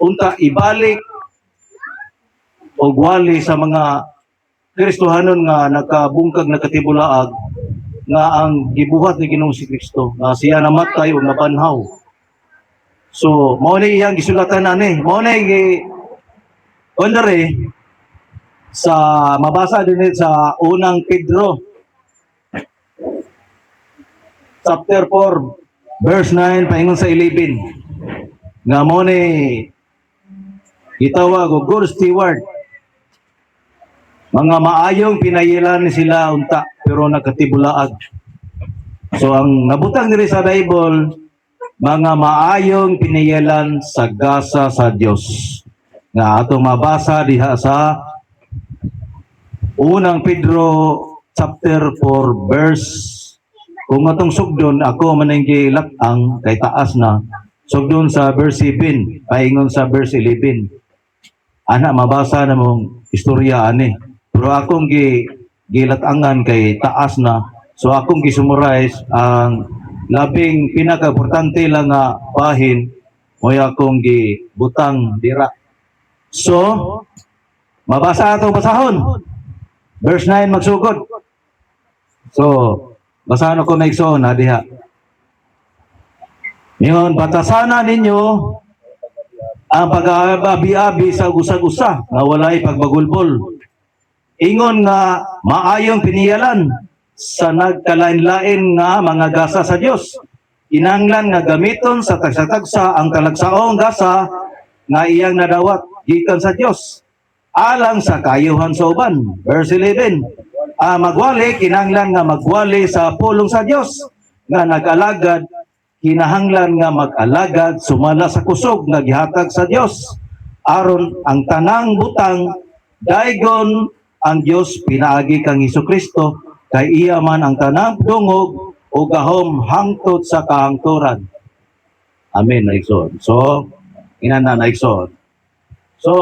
unta ibalik o wali sa mga Kristohanon nga nakabungkag nakatibulaag nga ang gibuhat ni Ginoong si Kristo nga siya namatay o nabanhaw. So mao ni iyang gisulatan ani, mao ni ondere sa mabasa din sa unang Pedro chapter 4 verse 9 paingon sa 11 nga mao ni gitawag og good steward. Mga maayong pinayilan sila unta pero nakatibulaag. So ang nabutang diri sa Bible, mga maayong pinayilan sa gasa sa Dios. Nga atong mabasa diha sa unang Pedro chapter 4 verse, kung atong sugdon ako man gilatang kay taas na sugdon sa verse 7 paingon sa verse 11. Ana mabasa na mong istorya ani. Pero akong gilatangan kay taas na. So akong gisummarize ang labing pinaka-importante lang nga bahin mo'y akong gibutang dira. So, mabasa atong basahon. Verse 9 magsugod. So, basahan ako na igsoon na diha. Ngayon, batasana ninyo ang pag-aabi-abi sa usag-usa na walay pagbagulbol. Ingon nga maayong piniyalan sa nagkalain-lain nga mga gasa sa Dios. Kinahanglan nga gamiton sa tagsa-tagsa ang talagsaong gasa nga iyang nadawat gikan sa Dios alang sa kayuhan sa uban. Verse 11. Magwali kinahanglan nga magwali sa pulong sa Dios nga nag-alagad, kinahanglan nga mag-alagad sumala sa kusog nga gihatag sa Dios aron ang tanang butang daygon ang Dios pinaagi kang Hesukristo kay iya man ang tanang dungog o gahom hangtod sa kahangturan. Amen. Naigsoon. So, inana naigsoon. So,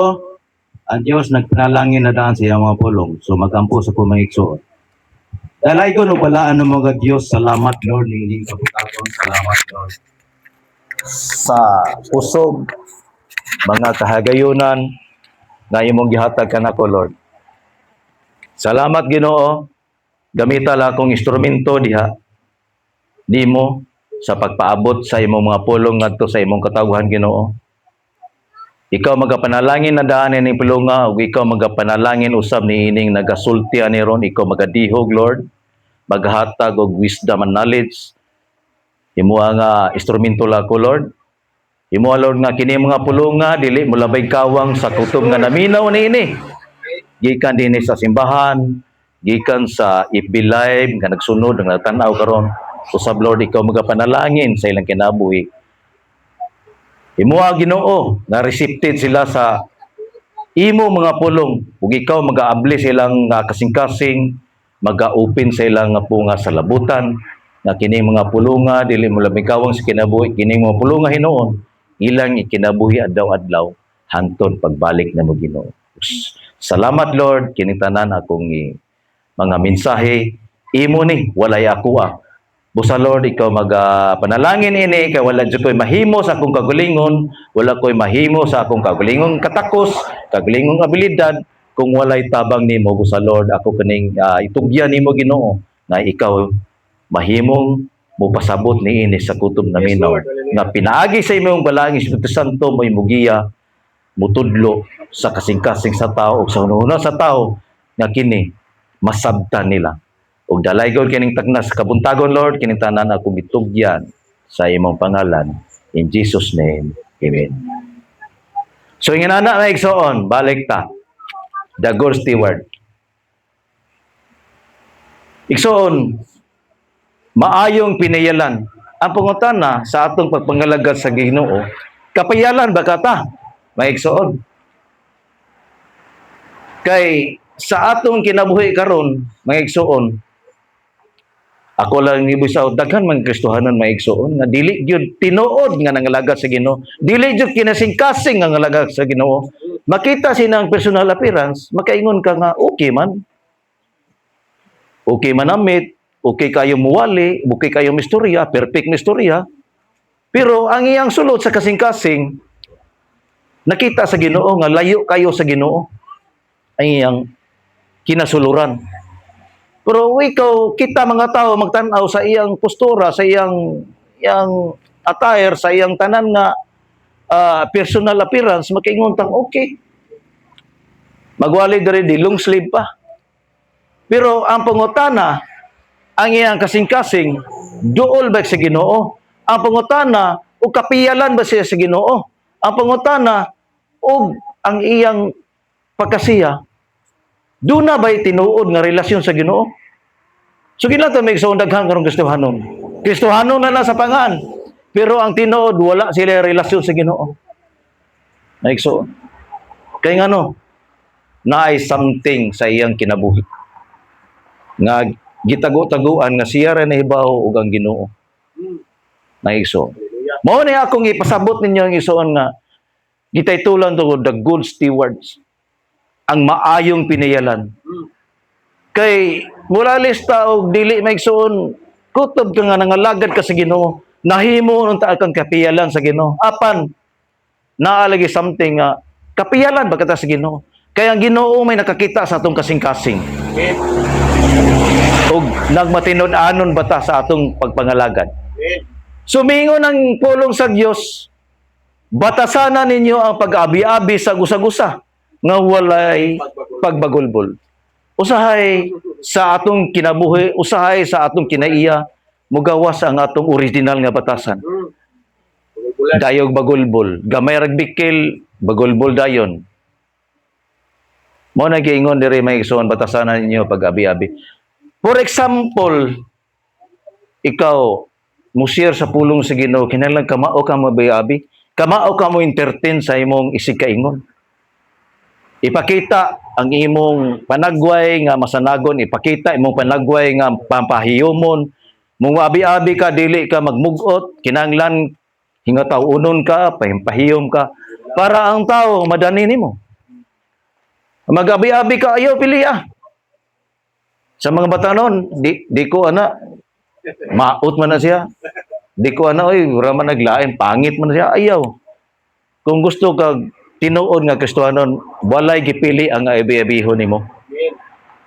ang Diyos nagpanalangin na daan sa iyang mga pulong. So, magampo sa pumangigsoon. Dalay ko no palaan ng mga Diyos. Salamat Lord. Hindi kabutagon. Salamat Lord. Sa usog, mga kahagayunan na imong gihatag kanako Lord. Salamat Ginoo. Gamital akong instrumento diha nimo sa pagpaabot sa imong mga pulong ngadto sa imong katawhan Ginoo. Ikaw magapanalangin na daanin ni pulonga ug ikaw magapanalangin usab ni ining nagasulti ani ron, ikaw magadihog Lord, maghatag og wisdom and knowledge. Imo nga instrumento la ko Lord. Imo Lord nga kini mga pulonga dili mo labay kawang sa kutob nga naminaw niini. Gikan dinhi sa simbahan, gikan sa FB Live nga nagsunod nga tan-aw karon. Usab Lord ikaw magapanalangin sa ilang kinabuhi. Imo Ginoo na recepted sila sa imo mga pulong ug ikaw mag-aabli silang kasing-kasing, mag-open sa ilang nga punga sa labutan nga kining mga pulonga dili mo labing kawang sa kinabuhi, kining mga pulonga hinuon ilang ikinabuhi adlaw-adlaw hangtod pagbalik na mo Ginoo. Salamat Lord kining tanan akong mga mensahe imo ni walay ako Busa Lord ikaw panalangin ini kay wala jud koy mahimo sa akong kagalingon, wala koy mahimo sa akong kagalingon katakos, kagulingong abilidad kung walay tabang nimo. Busa Lord ako kaning itugyan nimo Ginoo na ikaw mahimong mopasabot niini sa kutob namin nga pinaagi sa imong balangin Espiritu Santo mo imugiya mutudlo sa kasing-kasing sa tao ug sa una sa tao nga kini masabtan nila. Ug dalaygon kining tagnas kabuntagon Lord kining tanan ako gitugyan sa imong pangalan in Jesus name. Amen. So inganana na igsoon balik ta. The good steward. Igsoon maayong pinayalan. Ang pangutana sa atong pagpangalagad sa Ginoo, kapayalan ba kata? Maigsoon. Kay sa atong kinabuhi karon, maigsoon, ako lang nibusaw daghan man Kristohanon maigsoon nga dili gyud tinuod nga nangalagad sa Ginoo, dili gyud kinasing-kasing nga nangalagad sa Ginoo. Makita sinang personal appearance, makaingon ka nga okay man. Okay man amit, okay kayo muwali, okay kayo mistorya, perfect mistorya. Pero ang iyang sulod sa kasing-kasing nakita sa Ginoo nga layo kayo sa Ginoo ay iyang kinasuluran. Pero ikaw, kita mga tao magtanaw sa iyang postura, sa iyang attire, sa iyang tanan nga personal appearance, makaingon tang okay. Magwali diri di long sleeve pa. Pero ang pangutana, ang iyang kasing-kasing, duol ba sa Ginoo? Ang pangutana, o kapiyalan ba siya sa Ginoo? Ang pangutana, o ang iyang pagkasiya, doon na ba'y tinuod nga relasyon sa Ginoo? So ginata may isang daghang karong Kristohanon. Kristohanon na sa pangan. Pero ang tinuod, wala sila relasyon sa Ginoo. Naigsoon. Kaya nga no, naay something sa iyang kinabuhi. Nga gitago-taguan nga siya rin nahibaw ug ang Ginoo. Naigsoon. Mao ni akong ipasabot ninyo ang isuon nga gitaytulan to the good stewards. Ang maayong pinayalan. Kay mula lista og dili maigsoon kutob ka nga nangalagad ka sa Ginoo, nahimo unta kang kapiyalan sa Ginoo. Apan naalagi something nga kapiyalan ba kita sa Ginoo? Kaya ang Ginoo may nakakita sa atong kasing-kasing. Og nagmatinud-anon bata sa atong pagpangalagad. Sumingon ang pulong sa Dios, batasanan ninyo ang pag-abi-abi sa gusa-gusa nga walay pagbagulbol. Usahay sa atong kinabuhi, usahay sa atong kinaiya, mugawas ang atong original nga batasan. Dayog bagulbol, gamay ragbikil, bagulbol dayon. Mo na giingon diri may igsoon batasanan ninyo pag-abi-abi. For example, ikaw musir sa pulong sa Ginoo, kinahanglan kamao ka mabi-abi, kamao ka mo entertain sa imong isig kaingon. Ipakita ang imong panagway nga masanagon, ipakita imong panagway nga pampahiyomon. Mung abi-abi ka, dili ka magmugot, kinahanglan hingataw-unon ka, pahiyom ka, para ang tao madani nimo. Mag-abi-abi ka, ayaw pili Sa mga batanon, di ko ana, maot man na siya. Di ko ana, oy, wala man naglain, pangit man na siya, ayaw. Kung gusto ka tinuod nga Kristohanon, walay gipili ang abi-abihon nimo.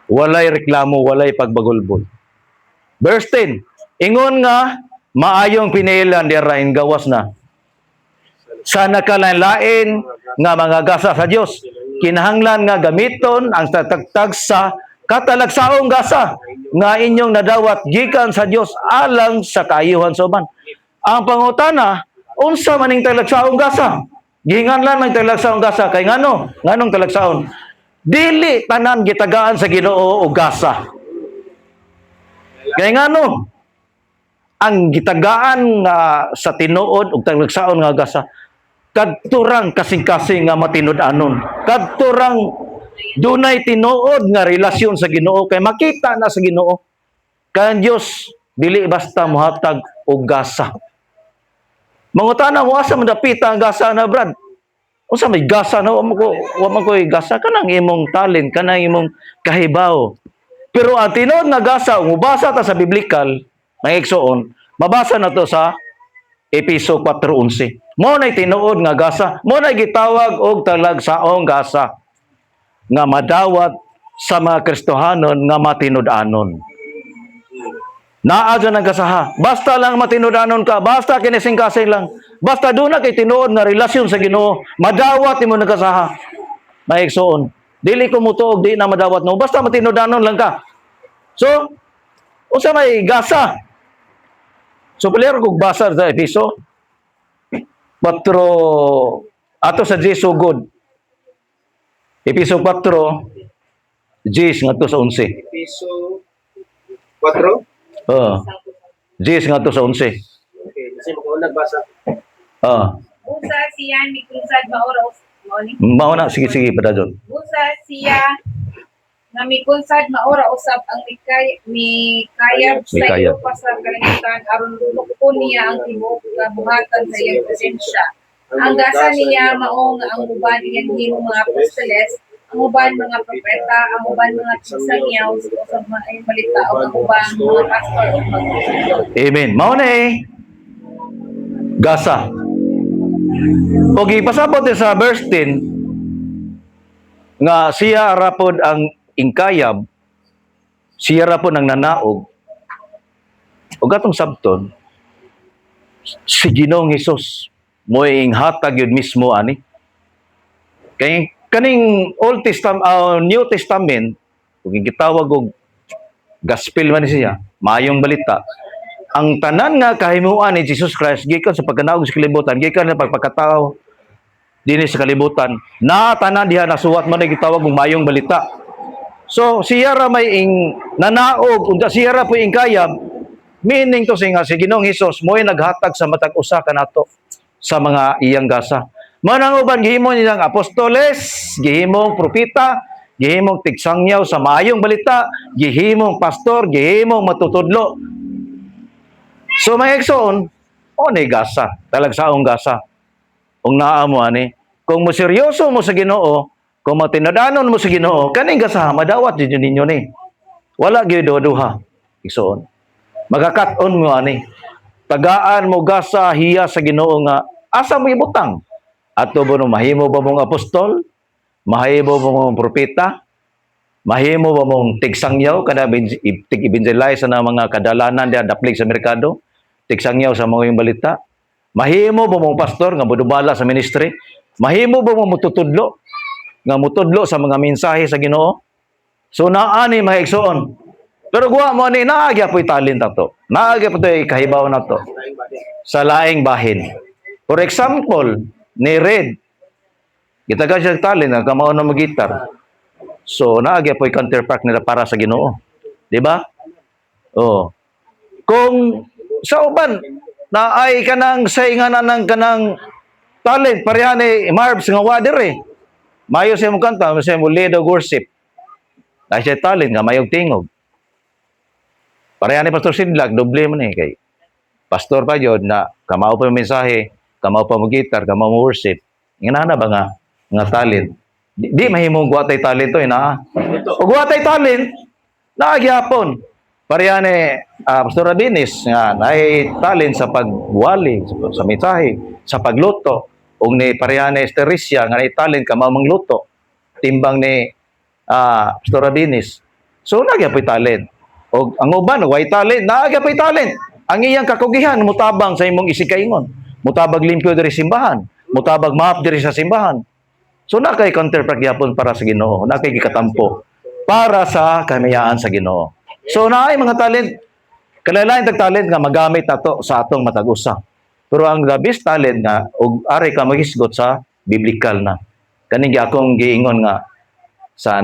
Walay reklamo, walay pagbagulbol. Verse 10, ingon nga, maayong pinilan dirain gawas na. Sana kalain nga mga gasa sa Dios. Kinahanglan nga gamiton ang tatagtag sa katalagsaong gasa nga inyong nadawat gikan sa Dios alang sa kaayuhan suman. Ang pangutana, unsa maning talagsaong gasa? Gihinganlan man talagsaong gasa kay nganong talagsaon? Dili tanan gitagaan sa Ginoo og gasa. Kay ang gitagaan nga sa tinuod ug talagsaon nga gasa kadturang kasing-kasing nga matinud-anon. Kadturang dunay tinuod nga relasyon sa Ginoo kay makita na sa Ginoo. Kay ang Dios dili basta mohatag og gasa. Mangutana mo asa man dapita ang gasa na brad? Unsa may gasa na wa man ko gasa kanang imong talent, kanang imong kahibaw. Pero ang tinuod nga gasa mubasa ta sa biblikal, mangigsoon, mabasa na to sa Episo 4:11. Mo nay tinuod nga gasa, mo nay gitawag og talagsaong gasa nga madawat sa mga Kristohanon nga matinud-anon. Naa dyan ang gasaha. Basta lang matinud-anon ka, basta kinising-kasing lang. Basta doon na kay tinuod nga relasyon sa Ginoo, madawat mo nagasaha. Maigsoon. Dili ko mutuog, di na madawat no. Basta matinud-anon lang ka. So, unsa may gasa? So, palero kong basa sa Episo 4, ato sa Jesu God. Episo 4, Jis nga to sa 11. Episo 4? Jis nga to sa 11. Okay, kasi kung nagbasa. Busa siya ni Kunsad Maura Mauna, sige, padadon. Busa siya na mi Kunsad Maura usab ang mikayab sa iyo pa sa kalangitan aron lukon niya ang tibuok nga buhatan sa iyang presensya. Ang gasa niya mao nga ang uban iyang himong mga apostoles, ang uban mga propeta, ang uban mga tigsangyaw usab ay malita o ang uban mga pastor o Amen. Mao na gasa. O gipasabot din sa verse 10 nga siya rapod ang ingkayab, siya rapod ang nanaog. O gatong sabton, si Ginoong Hesus mo ing hatag yun mismo ani. Kay kaning Old Testament, New Testament, kung gitawag og gospel man siya, maayong balita. Ang tanan nga kahimuan ni Jesus Christ gikan sa pagkanaog sa kalibutan, gikan sa pagpakatao dinhi sa kalibutan, na tanan diha nasuwat man gitawag og maayong balita. So siya ra may ing nanaog, unda siya ra po ing kayab, meaning to say nga si Ginoong Hesus mo'y naghatag sa matag usa kanato sa mga iyang gasa. Manang uban gihimo niyang apostoles, gihimong propeta, gihimong tigsangyaw sa maayong balita, gihimong pastor, gihimong matutudlo. So may ekson, ni gasa, talagsaong gasa. Kung naa mo ani, kung mo seryoso mo sa Ginoo, kung matinadanon mo sa Ginoo, kaning gasa madawat jud ninyo ni. Wala gyud duha. Ekson. Magakat-on mo ani. Tagaan mo gasa hiya sa Ginoo nga asa mo ibutang. Ato ba no mahimo ba mong apostol? Mahimo ba mong propeta? Mahimo ba mong tigsangyaw kada tig-evangelize na mga kadalanan diha daplig sa merkado? Tigsangyaw sa mga yung balita? Mahimo ba mong pastor nga budubala sa ministry? Mahimo ba mong mututudlo nga mutudlo sa mga mensahe sa Ginoo? So naani mga igsoon. Pero guwa mo ni naagya po'y talent ato. Naagya po to'y kahibaw na to sa laing bahin. For example, ni Red, kita ka siya talent nga kamao na mag-gitar. So naagya po'y counterpart nila para sa Ginoo. Di ba? Oh. Kung sa uban na ay kanang sainganan ng kanang talent pareha ni Marbs nga wader eh. Mayo siya mo kanta, siya mo lead og worship. Dahil siya talent nga mayog tingog. Pareha ni Pastor Sidlag, doble man eh kay pastor pa yun na kamao pa yung mensahe, kamao pa mo gitar, kamao mo worship. Inana ba nga talent? Di mahimong guwatay talent to eh na. O guwatay talent, naagyapon. Pareha ni Pastor Rabinis nga naay talent sa pagwali, sa mensahe, sa pagluto. O ni pareha ni Estericia nga naay talent kamao mangluto. Timbang ni Pastor Rabinis. So nagyapoy talent. O ang uban way talent, nagyapoy talent. Ang iyang kakugihan mutabang sa imong isikaingon. Mutabag limpyo diri simbahan, mutabag maap diri sa simbahan. So na kay counterpart gyapon para sa Ginoo, na kay gikatampo para sa kamayaan sa Ginoo. So naay mga talent, kalalain tag talent nga magamit nato sa atong matag-usa. Pero ang the best talent nga og ari ka maghisgot sa biblical na. Kani akong giingon nga sa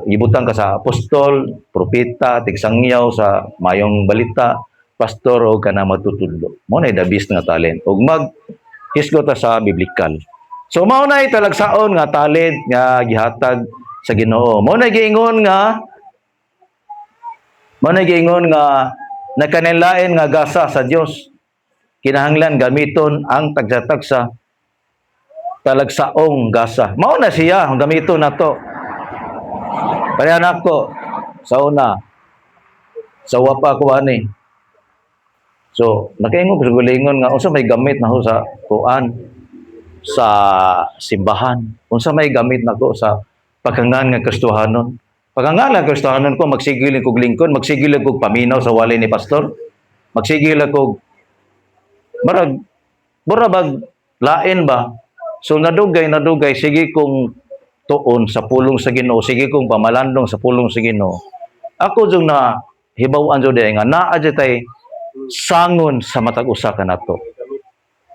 ibutang ka sa apostol, propeta, tigsangyaw sa mayong balita, pastor o kana matutudlo. Mo na the best nga talent. Og maghisgot ta sa biblical. So mao na talagsaon nga talent nga gihatag sa Ginoo. Mao na giingon nga nakanilain nga gasa sa Dios. Kinahanglan gamiton ang tagsa-tagsa talagsaong gasa. Mao na siya gamiton nato. Pareha nako sa una sa wapa ko ani. So nakaingon ko sa gulingon nga unsa may gamit na ho sa kuan sa simbahan. Unsa may gamit nako sa pagkangan nga Kristohanon. Pagkangan nga Kristohanon ko magsigil kog lingkod, magsigil kog paminaw sa walay ni pastor. Magsigil kog murag lain ba. So nadugay sige kong tuon sa pulong sa Ginoo, sige kong pamalandong sa pulong sa Ginoo. Ako jung na hibaw-an jud nga naa jud tay sangon sa matag usa kanato.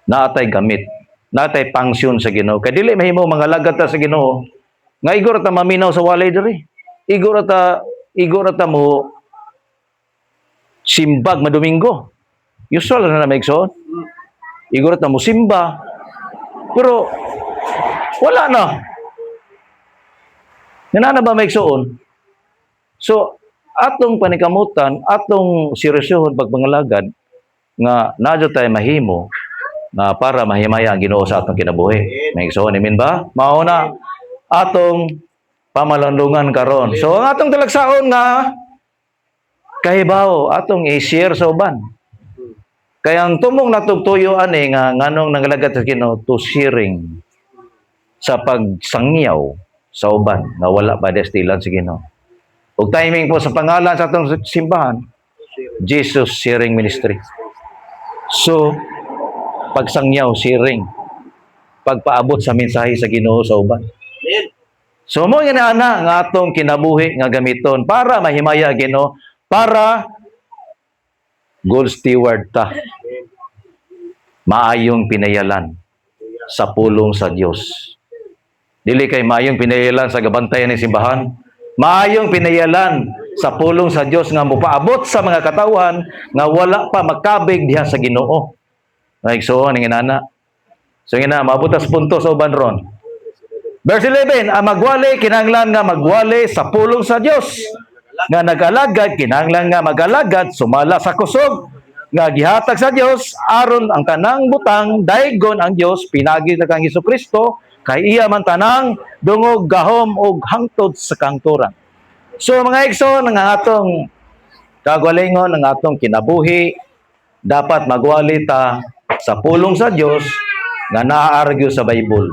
Naatay gamit, naatay pangsyon sa Ginoo. Kay dili mahimo mga lagad ta sa Ginoo. Nga igor ta maminaw sa walay diri. Igor ta mo simbag madomingo. Usual na maigsoon. Igor ta mo simba. Pero wala na. Nana ba maigsoon? So atong panikamutan, atong seryosohon pagpangalagad nga nadyo tayo mahimo na para mahimaya ang Ginoo sa atong kinabuhi. Maigsoon, amen ba? Mao na atong pamalandungan karon. So ang atong talagsaon nga kahibaw atong i-share sa uban. Kaya ang tumong natugtuyo ani nga nganong nangalagad sa Ginoo to sharing sa pagsangyaw sa uban nga wala pa destilan sa Ginoo. Ug timing po sa pangalan sa atong simbahan, Jesus Sharing Ministry. So, pagsangyaw, sharing, pagpaabot sa mensahe sa Ginoo sa uban. Amen. So mo nga ana nga atong kinabuhi nga gamiton para mahimaya Ginoo, para good steward ta. Maayong pinayalan sa pulong sa Dios. Dili kay maayong pinayalan sa gabantayan ng simbahan, maayong pinayalan sa pulong sa Dios nga mopaabot sa mga katawhan nga wala pa makabig diha sa Ginoo. Naigsuon ning inana. So ina mabutas punto sa uban ron. Verse 11, ang magwali kinahanglan nga magwali sa pulong sa Dios. Nga nagalagad kinahanglan nga magalagad sumala sa kusog nga gihatag sa Dios aron ang tanang butang daygon ang Dios pinagi sa kang Hesukristo kay iya man tanang dungog gahom ug hangtod sa kangturan. So mga igsoon ang atong kagalingon ang atong kinabuhi dapat magwali ta sa pulong sa Dios nga naaargyo sa Bible.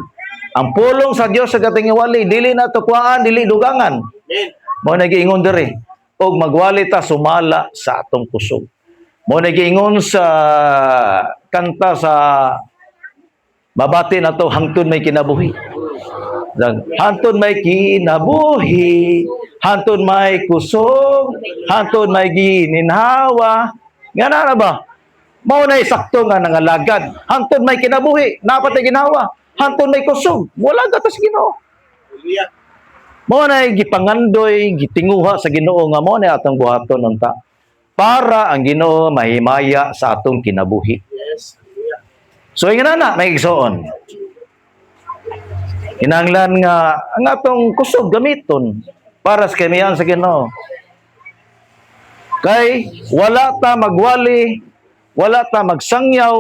Ang pulong sa Dios sa kating wali dili na tukwaan, dili dugangan. Amen. Mo nagiingon diri og magwali ta sumala sa atong kusog. Mo nagiingon sa kanta sa mabati na to hangtod may kinabuhi. Hangtod may kinabuhi, hangtod may kusog, hangtod may gininhawa. Nga na ba? Mao na sakto nga nangalagad. Hangtod may kinabuhi, napatay ginawa. Hangtod may kusog, wala gatas Ginoo. Hallelujah. Mao na gipangandoy, gitinguha sa Ginoo nga mao na atong buhaton unta para ang Ginoo mahimaya sa atong kinabuhi. Yes. Hallelujah. So ingana na may igsoon. Kinahanglan nga ang atong kusog gamiton para sa kamiyan sa Ginoo. Kay wala ta magwali, wala ta magsangyaw,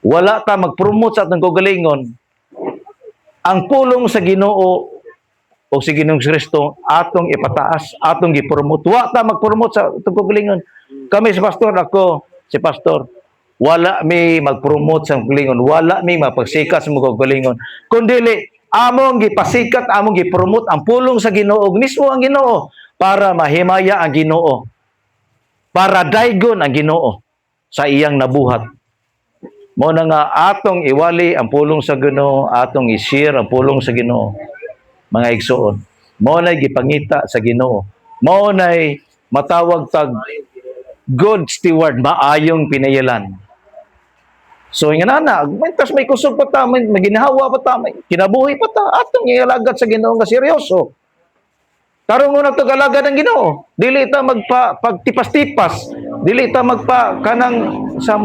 wala ta mag-promote sa atong kagalingon. Ang pulong sa Ginoo o si Ginoong Kristo atong ipataas, atong gi-promote. Wa ta mag-promote sa atong kagalingon. Kami si pastor, ako si pastor, wala mi mag-promote sa kagalingon, wala mi mapagsikat sa mga kagalingon. Kundili among gipasikat, among gi-promote ang pulong sa Ginoo, mismo ang Ginoo para mahimaya ang Ginoo. Para daygon ang Ginoo sa iyang nabuhat. Mo na nga atong iwali ang pulong sa Ginoo, atong i-share ang pulong sa Ginoo. Mga igsoon, mo na gipangita sa Ginoo. Mo na matawag tag good steward, maayong pinayalan. So nga na, mentas may kusog pa ta, may ginhawa pa ta, may kinabuhi pa ta, atong ialagad sa Ginoo nga seryoso. Tarong una to galagad ang Ginoo. Dili ta pagtipas-tipas, dili ta kanang sa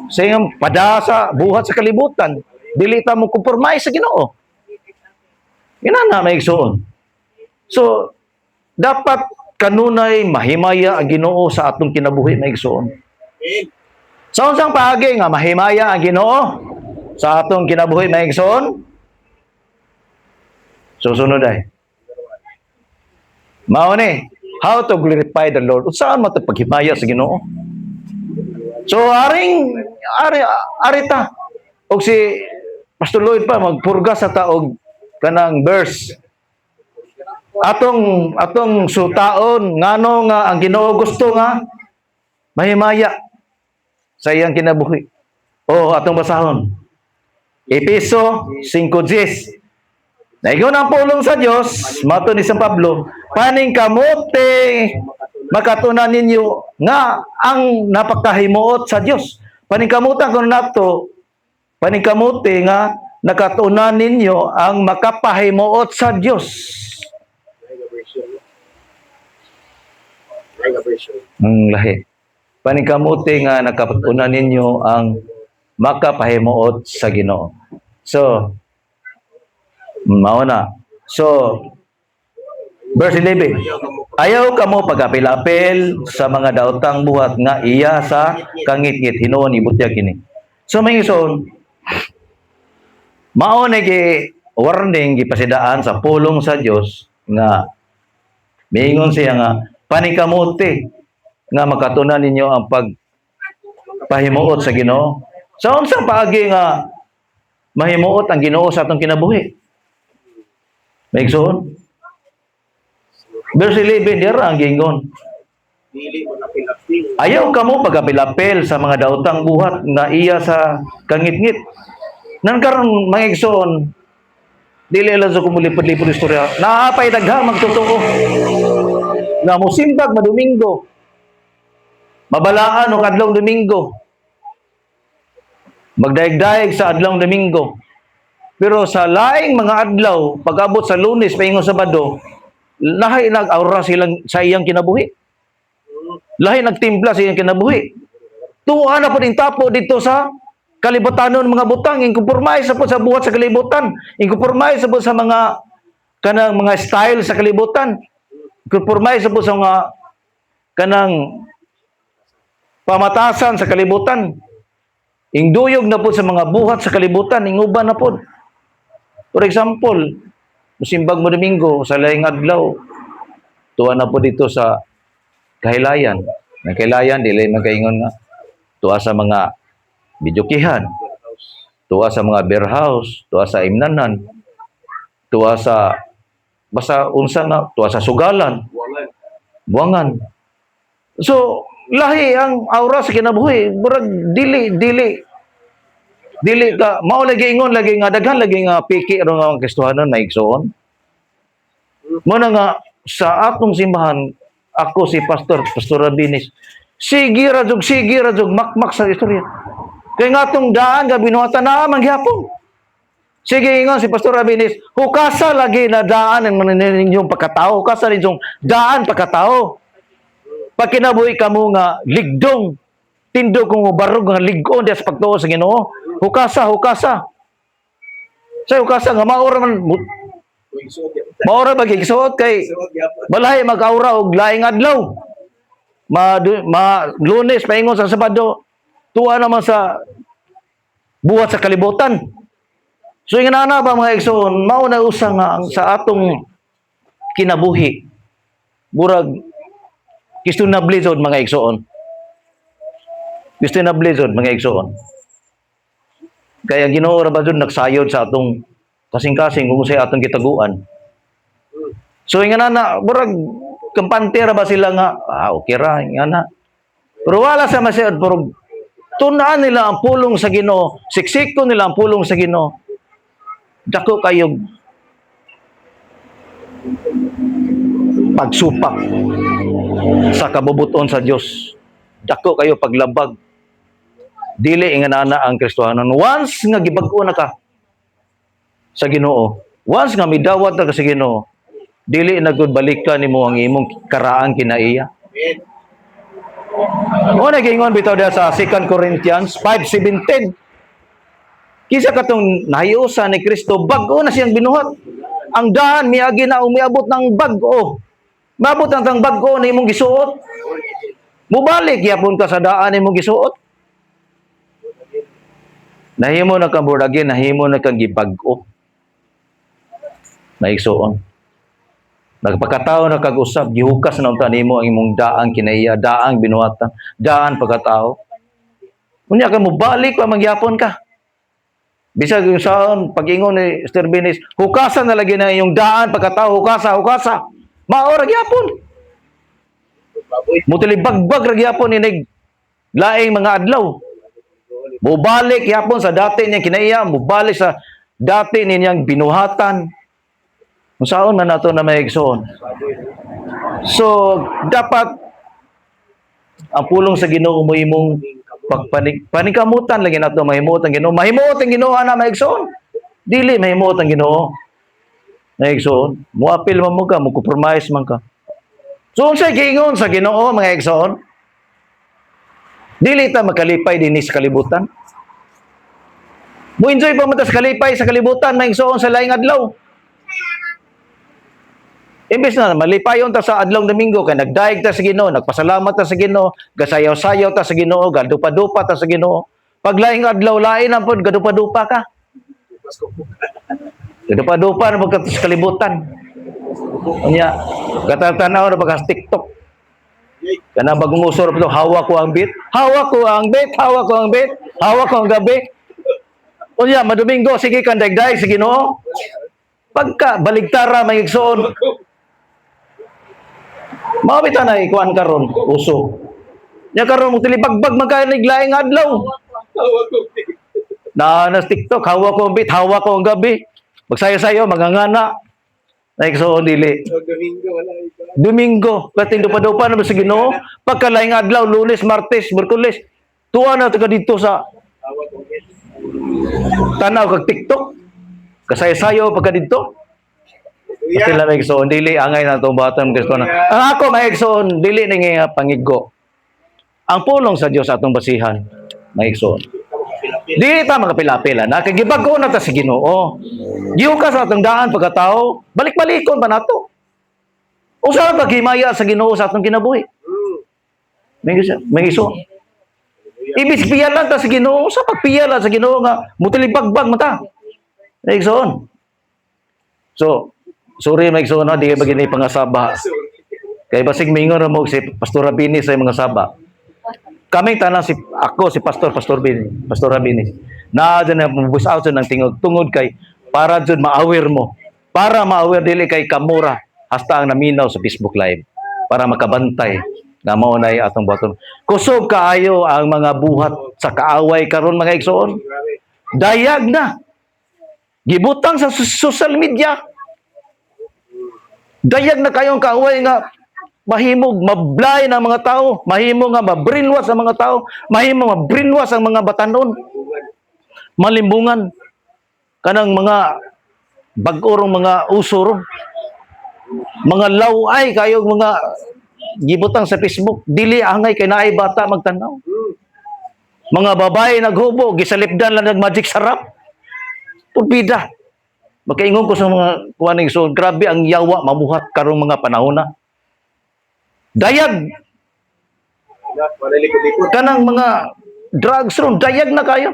sa iyang padasa, buhat sa kalibutan. Dili ta mo kompromise sa Ginoo. Ina na may igsoon. So, dapat kanunay mahimaya ang Ginoo sa atong kinabuhi may igsoon. Amen. Sa unsang paagi nga mahimaya ang Ginoo sa atong kinabuhi may igsoon? Susunod ay. Mao ni, how to glorify the Lord. Saan mo ito paghimaya sa Ginoo? So, ari ta. O si Pastor Lloyd pa, magpurga sa taog kanang verse. Atong sutaon, ngano nga ang Ginoo gusto nga, mahimaya sa iyang kinabuhi. O, atong basahon. Epeso 5:10. Naigon ang pulong sa Dios, mato ni San Pablo, paning kamote makatunan ninyo nga ang napakahimuot sa Dios. Paning kamutan kuno nato, paning kamote nga nakatunan ninyo ang makapahimuot sa Dios. Lahi. Paning kamote nga nakatunan ninyo ang makapahimuot sa Ginoo. So, mao na. So, verse 11. Ayaw kamo pagapil-apil sa mga daotang buhat nga iya sa kangit-ngit hinuon ibutyag kini. So may ison, mao na warning gipasidaan sa pulong sa Dios nga miingon siya nga panikamuti nga makatunan ninyo ang pahimuot sa Ginoo. Sa unsang paagi nga mahimuot ang Ginoo sa atong kinabuhi? Maigsoon. Verse 11 dira ang gingon. Dili mo napilapil. Ayaw ka mo pagapilapil sa mga daotang buhat nga iya sa kangit-ngit. Nang karon mga igsoon, dili lang sa kumulipod-lipod istorya. Naapay daghang magtotoo. Nga mo simbag madomingo. Mabalaan o adlong Domingo. Magdaig-daig sa adlong Domingo. Pero sa laing mga adlaw, pag-abot sa Lunes, paingon Sabado, lahi nag-aura silang sa iyang kinabuhi. Lahi nagtimpla sa iyang kinabuhi. Tuwa na po din tapo dito sa kalibutanon mga butang. Inkumpurmay sa po sa buhat sa kalibutan. Inkumpurmay sa po sa mga kanang mga style sa kalibutan. Inkumpurmay sa po sa mga kanang pamatasan sa kalibutan. Ingduyog na po sa mga buhat sa kalibutan. Inguban na po. For example, musimbag mo Domingo sa laing adlaw. Tuwa na po dito sa Kahilayan. Ng Kahilayan, dili magkaingon nga. Tuwa sa mga bidyukihan. Tuwa sa mga beer house. Tuwa sa imnanan. Tuwa sa basta unsa na, tuwa sa sugalan. Buwangan. So, lahi ang aura sa kinabuhi. Murag dili ka mao lagi ingon lagi nga daghan lagi nga piki ro nga Kristohanon maigsoon. Mo na nga sa atong simbahan ako si Pastor Rabinis. Sige ra jug makmak sa istorya. Kay nga atong daan nga binuhatan na mangyapon. Sige ingon si Pastor Rabinis, hukasa lagi na daan ang ninyong pagkatao, hukasa ninyong daan pagkatao. Pag kinabuhi ka mo nga ligdong, tindog kong barog nga ligon sa pagtuo sa Ginoo. Hukasa. Sa hukasa nga maura man maura magigsuot kay balay mag-aura og laing adlaw. Lunes paingon sa Sabado, tuwa naman sa buhat sa kalibutan. So ingana na ba mga igsoon, mao na usa nga sa atong kinabuhi. Burag questionable jud mga igsoon. Questionable jud mga igsoon. Kaya Ginoo ra ba jud nagsayod sa atong kasing-kasing kung sa atong gitaguan. So ingana na burag kampante ra ba sila nga okay ra ingana. Pero wala sa masayod pero tunaan nila ang pulong sa Ginoo, siksiko nila ang pulong sa Ginoo. Dako kayo pagsupak sa kabubuton sa Dios. Dako kayo paglabag. Dili inganana ang Kristohanon. Once nga gibag-o na ka sa Ginoo, once nga midawat na ka sa Ginoo, dili na gud balikan nimo ang imong karaang kinaiya. Mo na gingon bitaw diha sa 2 Corinthians 5:17. Kisa katong nahiusa ni Kristo, bag-o na siyang binuhat. Ang daan miagi na umiabot ng bag-o. Mabot ang tang bag-o na imong gisuot. Mubalik yapon ka sa daan imong gisuot. Nahimo na kang buragin, nahimo na kang gibag-o. Naigsoon. Nagpakatao na kag-usab, gihukas na unta nimo ang imong daang kinaiya, daang binuhatan, daan pagkatao. Unya ka mo balik pa mangyapon ka. Bisag yung saon pag-ingon ni Mr. Binis, hukasan na lagi na yung daan pagkatao, hukasa. Mao ra gyapon. Mutili bagbag ra gyapon ni laing mga adlaw. Mubalik yapon sa dati niyang kinaiya, mubalik sa dati niyang binuhatan. Kung saan man nato na maigsoon. So, dapat ang pulong sa Ginoo mo imong paningkamutan lagi nato mahimuot ang Ginoo. Mahimuot ang Ginoo ana maigsoon. Dili mahimuot ang Ginoo. Maigsoon. Muapil man mo ka, mo-compromise man ka. So, unsay giingon sa Ginoo mga igsoon? Dili ta makalipay dinhi sa kalibutan. Mo enjoy pa man ta sa kalipay sa kalibutan mga igsoon sa laing adlaw. Imbes na malipayon ta sa adlong Domingo kay nagdaig ta sa Ginoo, nagpasalamat ta sa Ginoo, gasayaw-sayaw ta sa Ginoo, gadupa-dupa ta sa Ginoo. Paglaing adlaw lain ang pod gadupa-dupa ka. Gadupa-dupa na pagka sa kalibutan. Unya, katanaw na pagka TikTok. Kana bagong usor pa to, hawak ko ang bit, hawak ko ang bit, hawak ko ang bit, hawak ko ang gabi. Unya, madomingo, sige kang dagdag, sige no. Pagka baligtara may igsoon. Mabita na ikuan karon, uso. Nya karon mo tilibagbag magkailig laing adlaw. Na TikTok, hawak ko ang bit, hawak ko ang gabi. Magsayo-sayo, magangana. Like so, dili. So, Domingo, wala ito. Domingo, kating dupa-dupa na sa Ginoo. Pagkalaing adlaw, Lunes, Martes, Miyerkules. Tuwa na taga dito sa Tawag ko. tanaw kag TikTok. Kasay-sayo pagka dito. Pati lang may igsoon, dili angay na itong batang gusto na. Ang ako may igsoon, dili ni nga pangigo. Ang pulong sa Dios atong basihan, may igsoon. Dili ta mga pila-pila na kay gibag-o na ta sa Ginoo. Giyo ka sa atong daan pagkatao, balik-balikon pa nato. Usa ba himaya sa Ginoo sa atong kinabuhi? May igsoon. Ibig piyalan ta sa Ginoo, sa pagpiyalan sa Ginoo nga mutilibagbag mo ta. May igsoon. So, sorry may igsoon na di ba gini pangasaba. Kay basig mingon ra mo si Pastor Rabini sa mga saba. Kaming tanan si Pastor Rabini. Na dyan na voice out ng tungod kay para dyan ma-aware mo. Para ma-aware dili kay kamura hasta ang naminaw sa Facebook Live para makabantay na mao nay atong baton. Kusog kaayo ang mga buhat sa kaaway karon mga igsoon. Dayag na. Gibutang sa social media. Dayag na kayong kaaway nga mahimog mablay ng mga tao, mahimo nga ma-brainwash ang mga tao, mahimo ma-brainwash ang mga batanon. Malimbungan kanang mga bag-orong mga usor, mga laway kayong mga gibutang sa Facebook, dili angay kay naay bata magtanaw. Mga babae naghubo, gisalipdan lang ng magic sarap. Pubida. Makaingon ko sa mga kuwaning so, grabe ang yawa mamuhat karong mga panahon na. Dayag. Kanang mga drugs ron, dayag na kayo.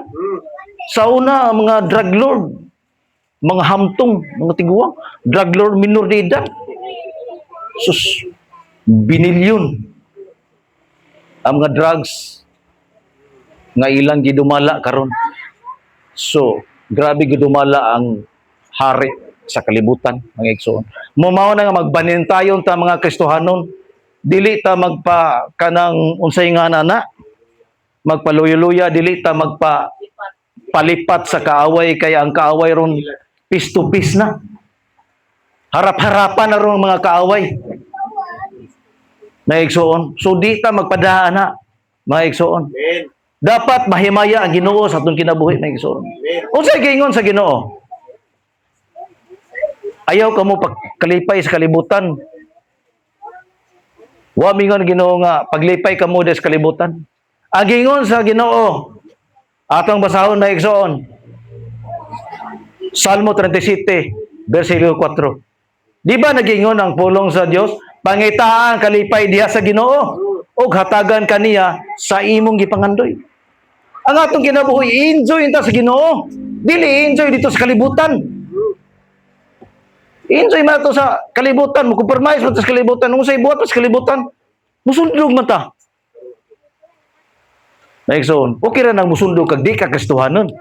Sa una, mga drug lord, mga hamtong, mga tiguang, drug lord minor de edad. Sus, binilyon. Ang mga drugs nga ilang gidumala karon. So, grabe gidumala ang hari sa kalibutan, mga igsoon. Mumao na nga magbanin tayo ta mga Kristohanon. Dili ta magpa kanang unsay nga na magpaluya-luya, dili ta magpa palipat sa kaaway kaya ang kaaway ron piece to piece na. Harap-harapan na ron mga kaaway. Mga igsoon. So di ta magpadaan na, mga igsoon. Amen. Dapat mahimaya ang Ginoo sa atong kinabuhi, mga igsoon. Unsay giingon sa Ginoo? Ayaw ka mo pagkalipay sa kalibutan. Wa mingon Ginoo nga paglipay ka mo sa kalibutan. Ang gingon sa Ginoo atong basahon na igsoon. Salmo 37 versikulo 4. Di ba nagingon ang pulong sa Dios, pangitaan kalipay diha sa Ginoo ug hatagan kaniya sa imong gipangandoy. Ang atong kinabuhi enjoy ta sa Ginoo. Dili enjoy dito sa kalibutan. Enjoy man to sa kalibutan, mo compromise man to sa kalibutan, unsay buhat sa kalibutan. Musundog man ta. Naigsoon, okay ra nang musundog kag di ka Kristohanon.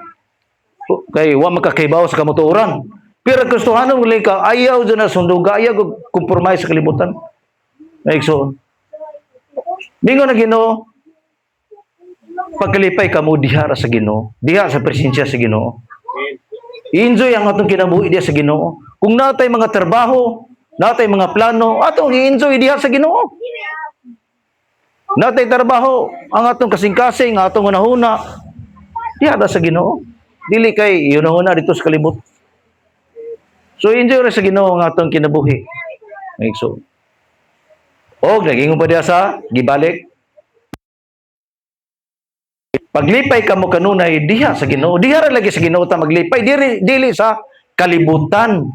Kay wa makakaibaw sa kamotoran. Pero Kristohanon uli ka ayaw dyan na sundog, ayaw compromise sa kalibutan. Naigsoon. Bingon na Ginoo, pagkalipay ka mo diha sa Ginoo, diha sa presensya sa Ginoo. I-enjoy ang atong kinabuhi diha sa Ginoo. Kung natay mga trabaho, natay mga plano, atong i-enjoy diha sa Ginoo. Natay trabaho, ang atong kasing-kasing, ang atong hunahuna, diha sa Ginoo. Dili kay hunahuna dito sa kalibot. So enjoy ra sa Ginoo ang atong kinabuhi. So, nagingon pa diha sa gibalik. Paglipay ka mo kanunay diha sa Ginoo. Diha ra lagi sa Ginoo ta maglipay, dili sa kalibutan.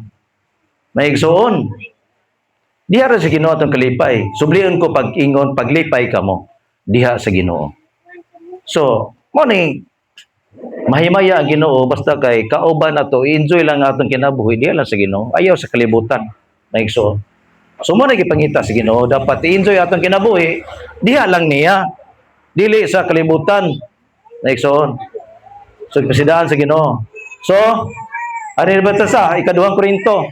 Maigsoon. Diha ra sa Ginoo atong kalipay. Sublion ko pag-ingon paglipay ka mo diha sa Ginoo. So, mo ni mahimaya ang Ginoo basta kay kauban nato enjoy lang atong kinabuhi diha lang sa Ginoo. Ayaw sa kalibutan. Maigsoon. So mo na gipangita sa Ginoo dapat i-enjoy atong kinabuhi diha lang niya. Dili sa kalibutan. Naigsoon. So pasidaan sa Ginoo. So ari ba ta sa ikaduhang Korinto?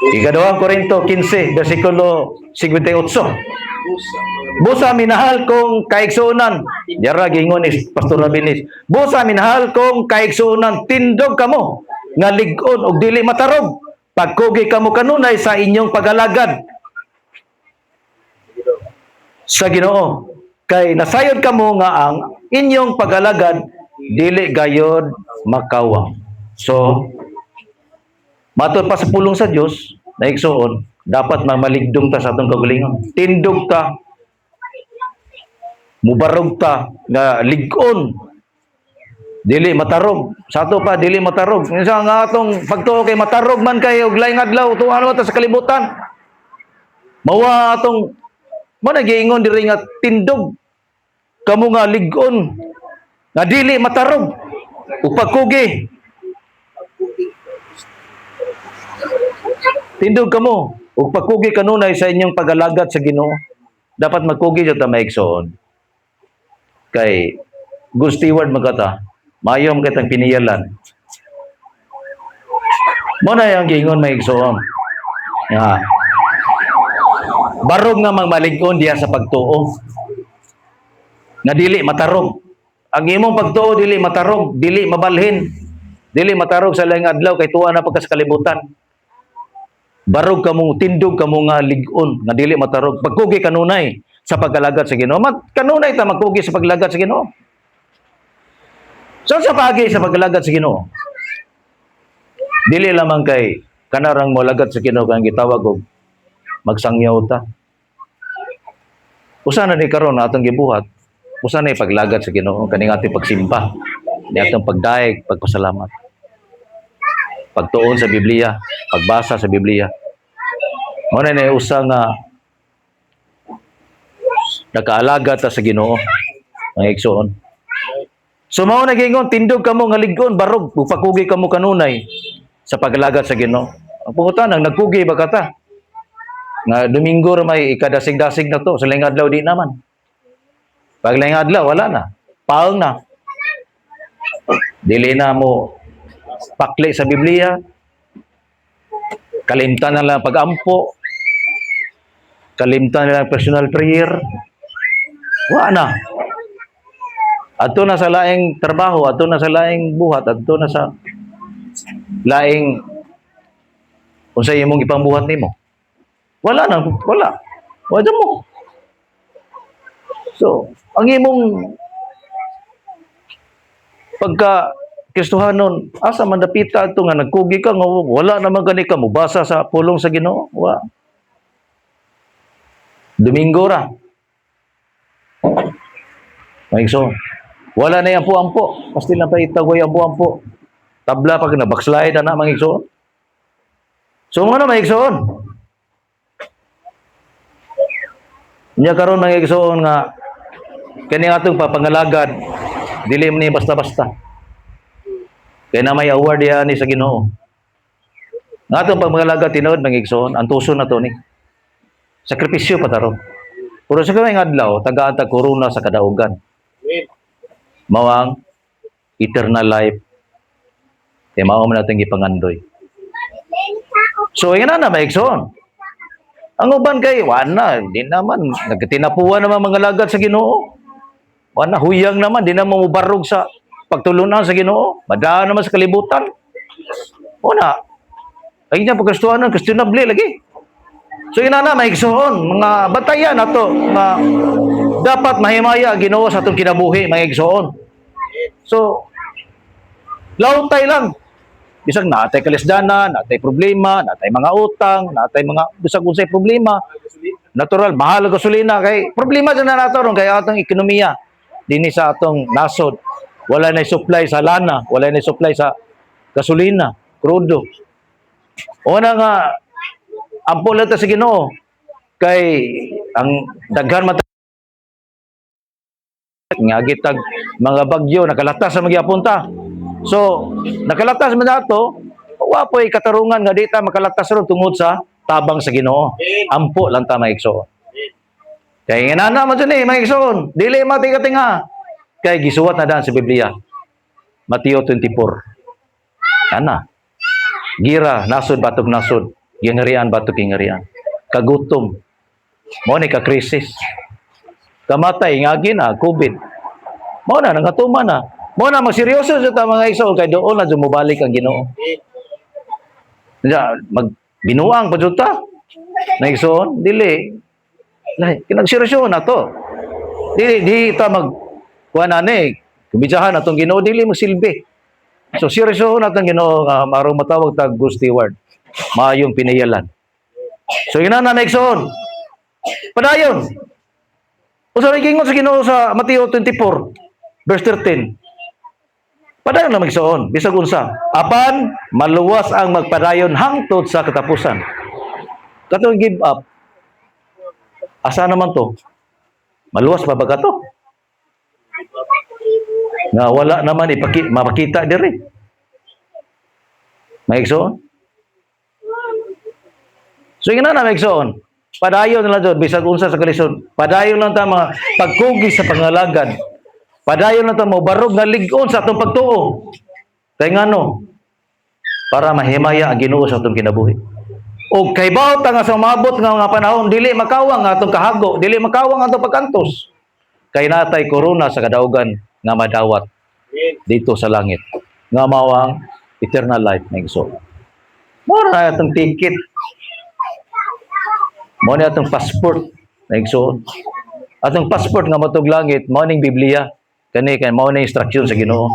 Ikaduhang Korinto 15 bersikulo 58. Busa minahal kong kaigsuunan. Yara gingon ni Pastor Rabinis. Busa minahal kong kaigsuunan, tindog kamo nga lig-on og dili matarog. Pagkugi kamo kanunay sa inyong pagalagad sa Ginoo. Kay nasayod kamo nga ang inyong pagalagad dili gayod makawang. So matod pa sa pulong sa Dios, naigsuon, dapat mamaligdong ta sa atong kagalingon. Tindog ta, mubarog ta, nga lig-on, dili matarog. Sa ato pa, dili matarog. Minsan nga atong pagtuo kay matarog man kay og laing adlaw, tuwa ta sa kalibutan. Mawa atong, managiingon diri nga tindog, kamo nga lig-on, nga dili matarog, ug pagkugi. Tindog kamo, ug pagkugi kanunay sa inyong pag-alagad sa Ginoo. Dapat magkugi jud ta maigsoon. Kay good steward magata, mayom kitang piniyalan. Mo na yang giingon maigsoon. Nga barog nga magmalig-on diha sa pagtuo. Nga dili matarog. Ang imong pagtuo dili matarog, dili mabalhin. Dili matarog sa laing adlaw kay tuwa na pagka sa kalibutan. Barog kamo, tindog kamo nga lig-on, nga dili matarog. Pagkugi kanunay sa pagkalagad sa Ginoo. Kanunay ta magkugi sa paglagad sa Ginoo. So sa pagi sa pagkalagad sa Ginoo. Dili lamang kay kanarang mo lagad sa Ginoo kang gitawag og magsangyaw ta. Usa na ni karon atong gibuhat. Usa na paglagad sa Ginoo kaning ating pagsimba. Ni atong pagdaig, pagpasalamat. Pagtuon sa Biblia, pagbasa sa Biblia. Mo na usa nga nakaalaga ta sa Ginoo, ang igsoon. So mao na gingon tindog kamo nga lig-on barog, ug pagkugi kamo kanunay sa paglagad sa Ginoo. Ang pangutan ang nagkugi ba kata? Nga Domingo ra may ikadasig-dasig na to, sa laing adlaw di naman. Pag laing adlaw wala na. Paong na. Dili na mo pakli sa Biblia, kalimtan na lang pag-ampo, kalimtan na lang personal prayer, wala na. Adto na sa laing trabaho, adto na sa laing buhat, adto na sa laing unsay imong ipambuhat nimo. Wala na, wala. Wala mo. So, ang imong pagka Kristohanon, asa man dapita ato nga nagkugi ka nga wala naman gani ka mubasa sa pulong sa Ginoo. Wa. Domingo ra. Maigso. Wala na yung ampo-ampo. Pasti lang pa itagoy ampo-ampo. Tabla pag na-backslide na mangigsoon. So ano maigsoon? Nya karon mangigsoon nga kani atong papangalagad dili man ni basta-basta. Kaya na may award yan ni sa Ginoo. Nga itong pagmagalaga tinood ng igsoon, ang tuso na to ni. Sakripisyo pa taro. Pero sa kamay adlaw, taga-ata korona sa kadaugan. Mawang eternal life. Kaya mao man natin ipangandoy. So, yan na may igsoon. Ang uban kay, wala, di naman, nagtinapuan naman mga lagad sa Ginoo. Wala, huyang naman, di naman mubarog sa pagtulunan sa Ginoo, madaan naman sa kalibutan. Una, ay niya pagkastuanan, questionable lagi. So inana maigsoon, mga batayan nato nga dapat mahimaya Ginoo sa atong kinabuhi, mga igsoon. So lautay lang. Bisag natay kalisdanan, natay problema, natay mga utang, natay mga bisag unsay problema. Natural, mahal ang gasolina kay problema dyan na nato ron kay atong ekonomiya dinhi sa atong nasod. Wala na supply sa lana, wala na supply sa gasolina, krudo. O na nga, ampo lang ta sa Ginoo kay ang daghan mata nga gitag mga bagyo nakalatas sa magyapon ta. So, nakalatas man ato, wa po'y katarungan nga di ta makalaktas ron tungod sa tabang sa Ginoo. Ampo lang ta maigsoon. Kaya nga nana man dyan maigsoon. Dili matigatinga. Kaya gisuwat na daan sa Biblia. Mateo 24. Ana. Gira, nasod, batok nasod. Gingarian, batok gingarian. Kagutom. Mo ni ka-krisis. Kamatay, ngagi na, COVID. Mo na, nangatuman na. Mo na, magseryoso sa ta mga igsoon. Kaya doon na mubalik ang Ginoo. Binuang pa dyan ta. Na igsoon, dili. Kinagseryoso na to. Di ta kuha na kubitsahan na itong Ginoo, dili magsilbi. So, seryoso na itong Ginoo, marong matawag tag good steward. Maayong pinayalan. So, yun na igsoon. Padayon. Usa rin gingon sa Ginoo sa Mateo 24, verse 13. Padayon na magsoon, bisag unsa. Apan, maluwas ang magpadayon hangtod sa katapusan. Katong give up. Asa naman to? Maluwas pa ba ka to? Nga wala naman mapakita diri. Maigsoon? So, yun na maigsoon. Padayon lang doon, bisag unsa sa kalisod. Padayon lang ta mga pagkugi sa pangalagad. Padayon lang ta mo barog nga lig-on sa atong pagtuo. Kay ngano? Para mahimaya ang Ginoo sa atong kinabuhi. O kay bawat nga sa maabot nga panahon dili makawang nga atong kahago, dili makawang ang atong pagkantos. Kay natay korona sa kadaugan nga madawat dito sa langit. Nga mawang eternal life na igsoon. Mora atong ticket. Mao ni atong passport na igsoon. Atong passport nga matug langit mao ning Biblia. Kani mao ning instruction sa Ginoo.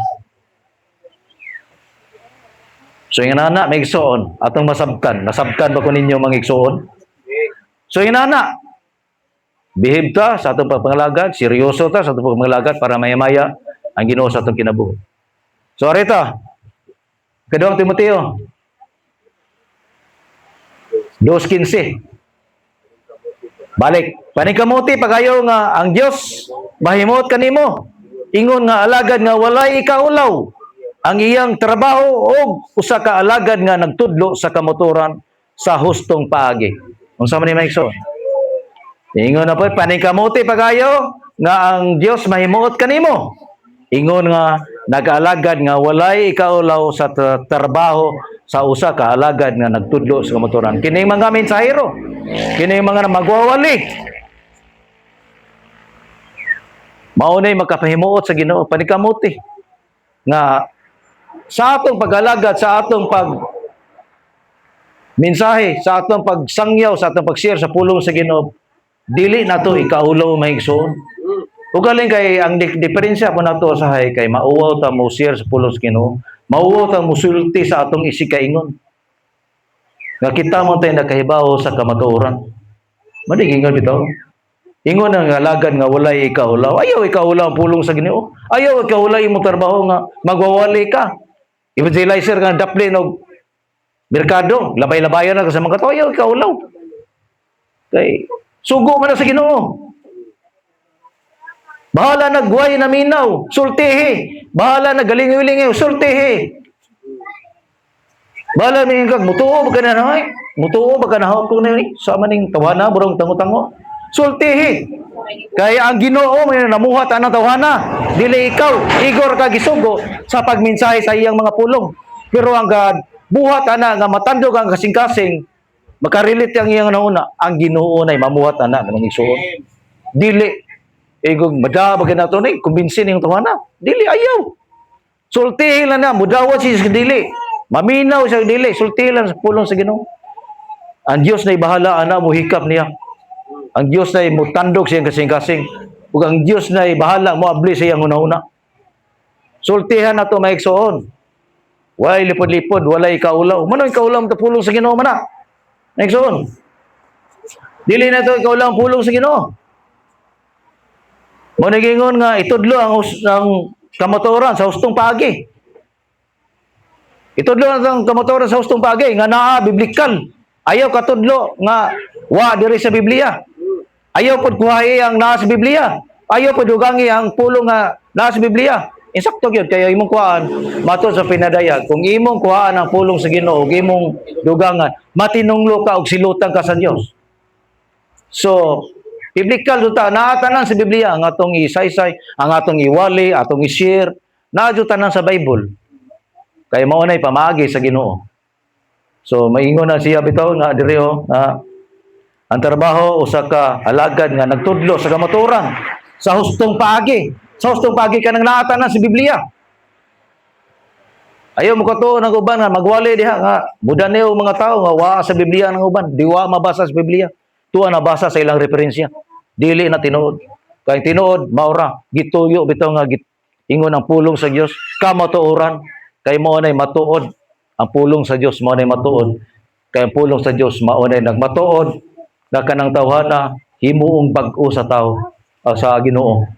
So yung nana may igsoon atong masabkan. Nasabkan ba ko ninyo mga igsoon? So yung nana behave ta sa atong pagpangalagad, seryoso ta sa atong pagpangalagad para maya-maya ang Ginoo sa atong kinabuhi. So arita. Kaduang Timoteo 2:15. Balik. Panikamuti pagayo nga ang Dios mahimot kanimo. Ingon nga alagad nga walay ikaulaw ang iyang trabaho o usa ka alagad nga nagtudlo sa kamotoran sa hustong paagi. Unsa man ni maigsoon? Ingon na po panikamuti pagayo nga ang Dios mahimot kanimo. Ingon nga nag-alagad nga walay ikaulaw sa trabaho sa usa ka alagad nga nagtudlo sa kamotoran. Kini mga mensahero, kini mga magwawali. Maunay makapahimuot sa Ginoo panikamuti nga sa atong pag-alagad, sa atong mensahe, sa atong pagsangyaw, sa atong pag-share sa pulong sa Ginoo, dili nato ikaulaw mahigsoon. Ugaling kay ang diferensya po nato sa kay mauwaw ta mo share sa pulong sa Ginoo. Mauwaw ta mo sulti sa atong isikaingon. Nga kita mo tayo nakahibaw sa kamatuoran. Madigingon bitaw. Ingon ang alagad nga walay ikaulaw. Ayaw ikaulaw ang pulong sa Ginoo. Ayaw ikaulaw imong trabaho nga magwawali ka. Evangelizer nga daplin og merkado, labay-labayan na sa mga tao. Ayaw ikaulaw. Kay sugo man na sa Ginoo. Bahala nagway na minaw, sultihi. Bahala na galing-galing, sultihi. Bahala may kag mutuo ba ka na hay? Mutuo ba ka na ko na sa maning tawana burong tango-tango. Sultihi. Kaya ang Ginoo may namuhat anang tawana. Dili ikaw, igor ka gisugo sa pagmensahe sa iyang mga pulong. Pero ang buhat ana nga matandog ang kasing-kasing, makarelate ang iyang nauna, ang Ginoo nay mamuhat ana ng isuon. Dili igog madaba ka na ito na, kumbinsin yung tawana. Dili, ayaw. Sultihin lang na, mudawat siya sa dili. Maminaw siya sa dili, sultihin lang sa pulong sa Ginoo. Ang Diyos na ibahala, ana, muhikap niya. Ang Diyos na mutandog siyang kasing-kasing. Ug ang Diyos na ibahala, muabli siyang una-una. Sultihan na ito, maigsoon. Walay lipod-lipod, walay kaulaw. Mano yung kaulaw mo pulong sa Ginoo, mana? Maigsoon. Dili na ito ikaulaw ang pulong sa Ginoo. Mo nagingon nga itudlo ang kamotoran sa hustong paagi. Itudlo ang kamotoran sa hustong paagi nga naa biblikal. Ayaw katudlo nga wa diri sa Biblia. Ayaw pud kuhayi ang naa sa Biblia. Ayaw pud dugangi ang pulong nga naa sa Biblia. Insakto gyud kaya imong kuhaan matud sa pinadayag kung imong kuhaan ang pulong sa Ginoo ug imong dugangan matinunglo ka ug silutan ka sa Dios. So biblical ta naa tanan sa Biblia ang atong isaysay, ang atong iwali, atong i-share, naa jud tanan sa Bible. Kay mao nay pamaagi sa Ginoo. So maingon na siya bitaw nga diri na ang trabaho usa ka alagad nga nagtudlo sa kamaturan sa hustong paagi. Sa hustong paagi ka nang naa tanan sa Biblia. Ayaw mo katuon ang uban nga magwali diha nga mudaneo mga tao nga wa sa Biblia ng uban, diwa mabasa sa Biblia. Tuwa na basa sa ilang referensya. Dili na tinuod. Kay tinuod maura gituyo bitaw nga ingon ang pulong sa Dios kamatuoran kay mao nay matuod ang pulong sa Dios mao nay matuod kay ang pulong sa Dios mao nay nagmatuod na kanang tawhana himuong bag-o sa tao sa Ginoo.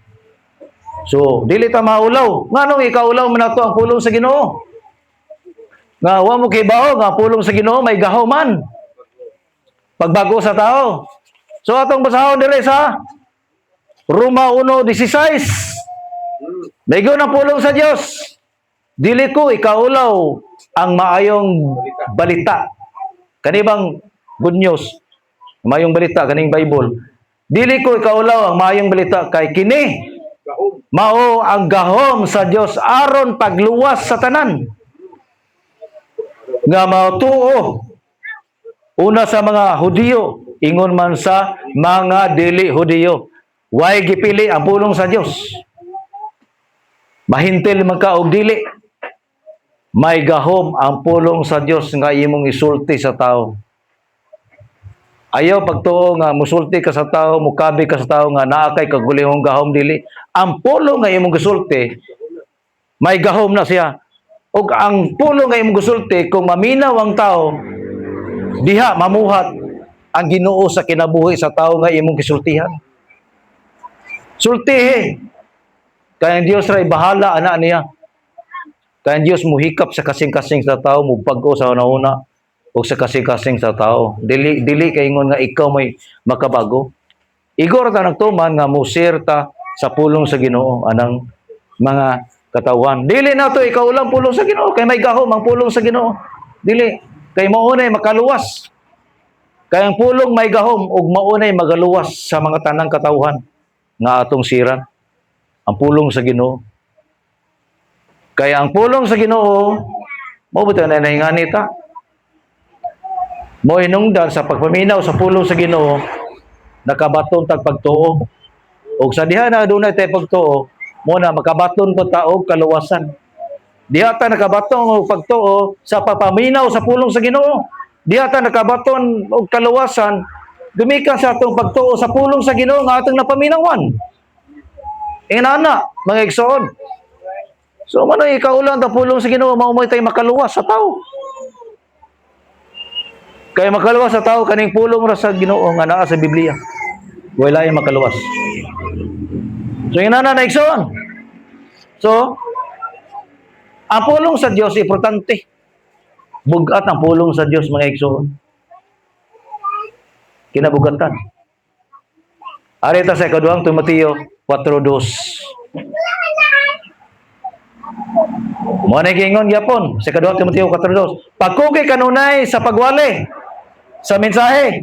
So dili ta maulaw nganong ikaulaw man nato ang pulong sa Ginoo nga wa mo kibaho nga pulong sa Ginoo may gahuman pagbago sa tao. So atong basahon dire sa Roma 1:16. Daygon ang pulong sa Dios. Dili ko ikaulaw ang maayong balita. Kani bang good news? Maayong balita kaning Bible. Dili ko ikaulaw ang maayong balita kay kini mao ang gahom sa Dios aron pagluwas sa tanan. Nga matuo una sa mga Hudiyo, ingon man sa mga dili Hudiyo. Way gipili ang pulong sa Dios. Mahintil man ka og dili. May gahom ang pulong sa Dios nga imong isulti sa tao. Ayaw pagtuo nga musulti ka sa tao, mukabi ka sa tao nga naa kay kagulihong gahom dili. Ang pulong nga imong gisulti may gahom na siya. Og ang pulong nga imong gisulti kung maminaw ang tao diha mamuhat ang Ginoo sa kinabuhi sa tao nga imong gisultihan. Sultihi. Kaya ang Diyos ray bahala ana niya. Kaya ang Diyos muhikap sa kasing-kasing sa tao, mupag-o sa una-una o sa kasing-kasing sa tao. Dili kay ingon nga ikaw may makabago. Igor ta nagtuman nga musir ta sa pulong sa Ginoo anang mga katawan. Dili na to ikaw lang pulong sa Ginoo kay may gahom ang pulong sa Ginoo. Dili kay maunay makaluwas. Kay ang pulong may gahom ug maunay magaluwas sa mga tanang katawhan nga atong siran. Ang pulong sa Ginoo. Kaya ang pulong sa Ginoo mao bitaw na nahingani ta. Mo hinungdan sa pagpaminaw sa pulong sa Ginoo nakabaton tag pagtuo. Ug sa diha na adunay tay pagtuo, mo na makabaton ko ta og kaluwasan. Diha ta nakabaton og pagtuo sa papaminaw sa pulong sa Ginoo. Diha ta nakabaton og kaluwasan gumikan sa atong pagtuo sa pulong sa Ginoo nga atong napaminawan. Inana mga igsoon. So mano ikaulan ta pulong sa Ginoo mao mo tay makaluwas sa tao. Kaya makaluwas sa tao kaning pulong ra sa Ginoo nga naa sa Biblia. Wala yung makaluwas. So inana na igsoon. So ang pulong sa Dios importante. Bugat ang pulong sa Dios mga igsoon. Kinabugatan. Ari ta sa ikaduhang Timoteo 4:2. Mo na gingon gyapon sa ikaduhang Timoteo 4:2. Pagkugay kanunay sa pagwali sa mensahe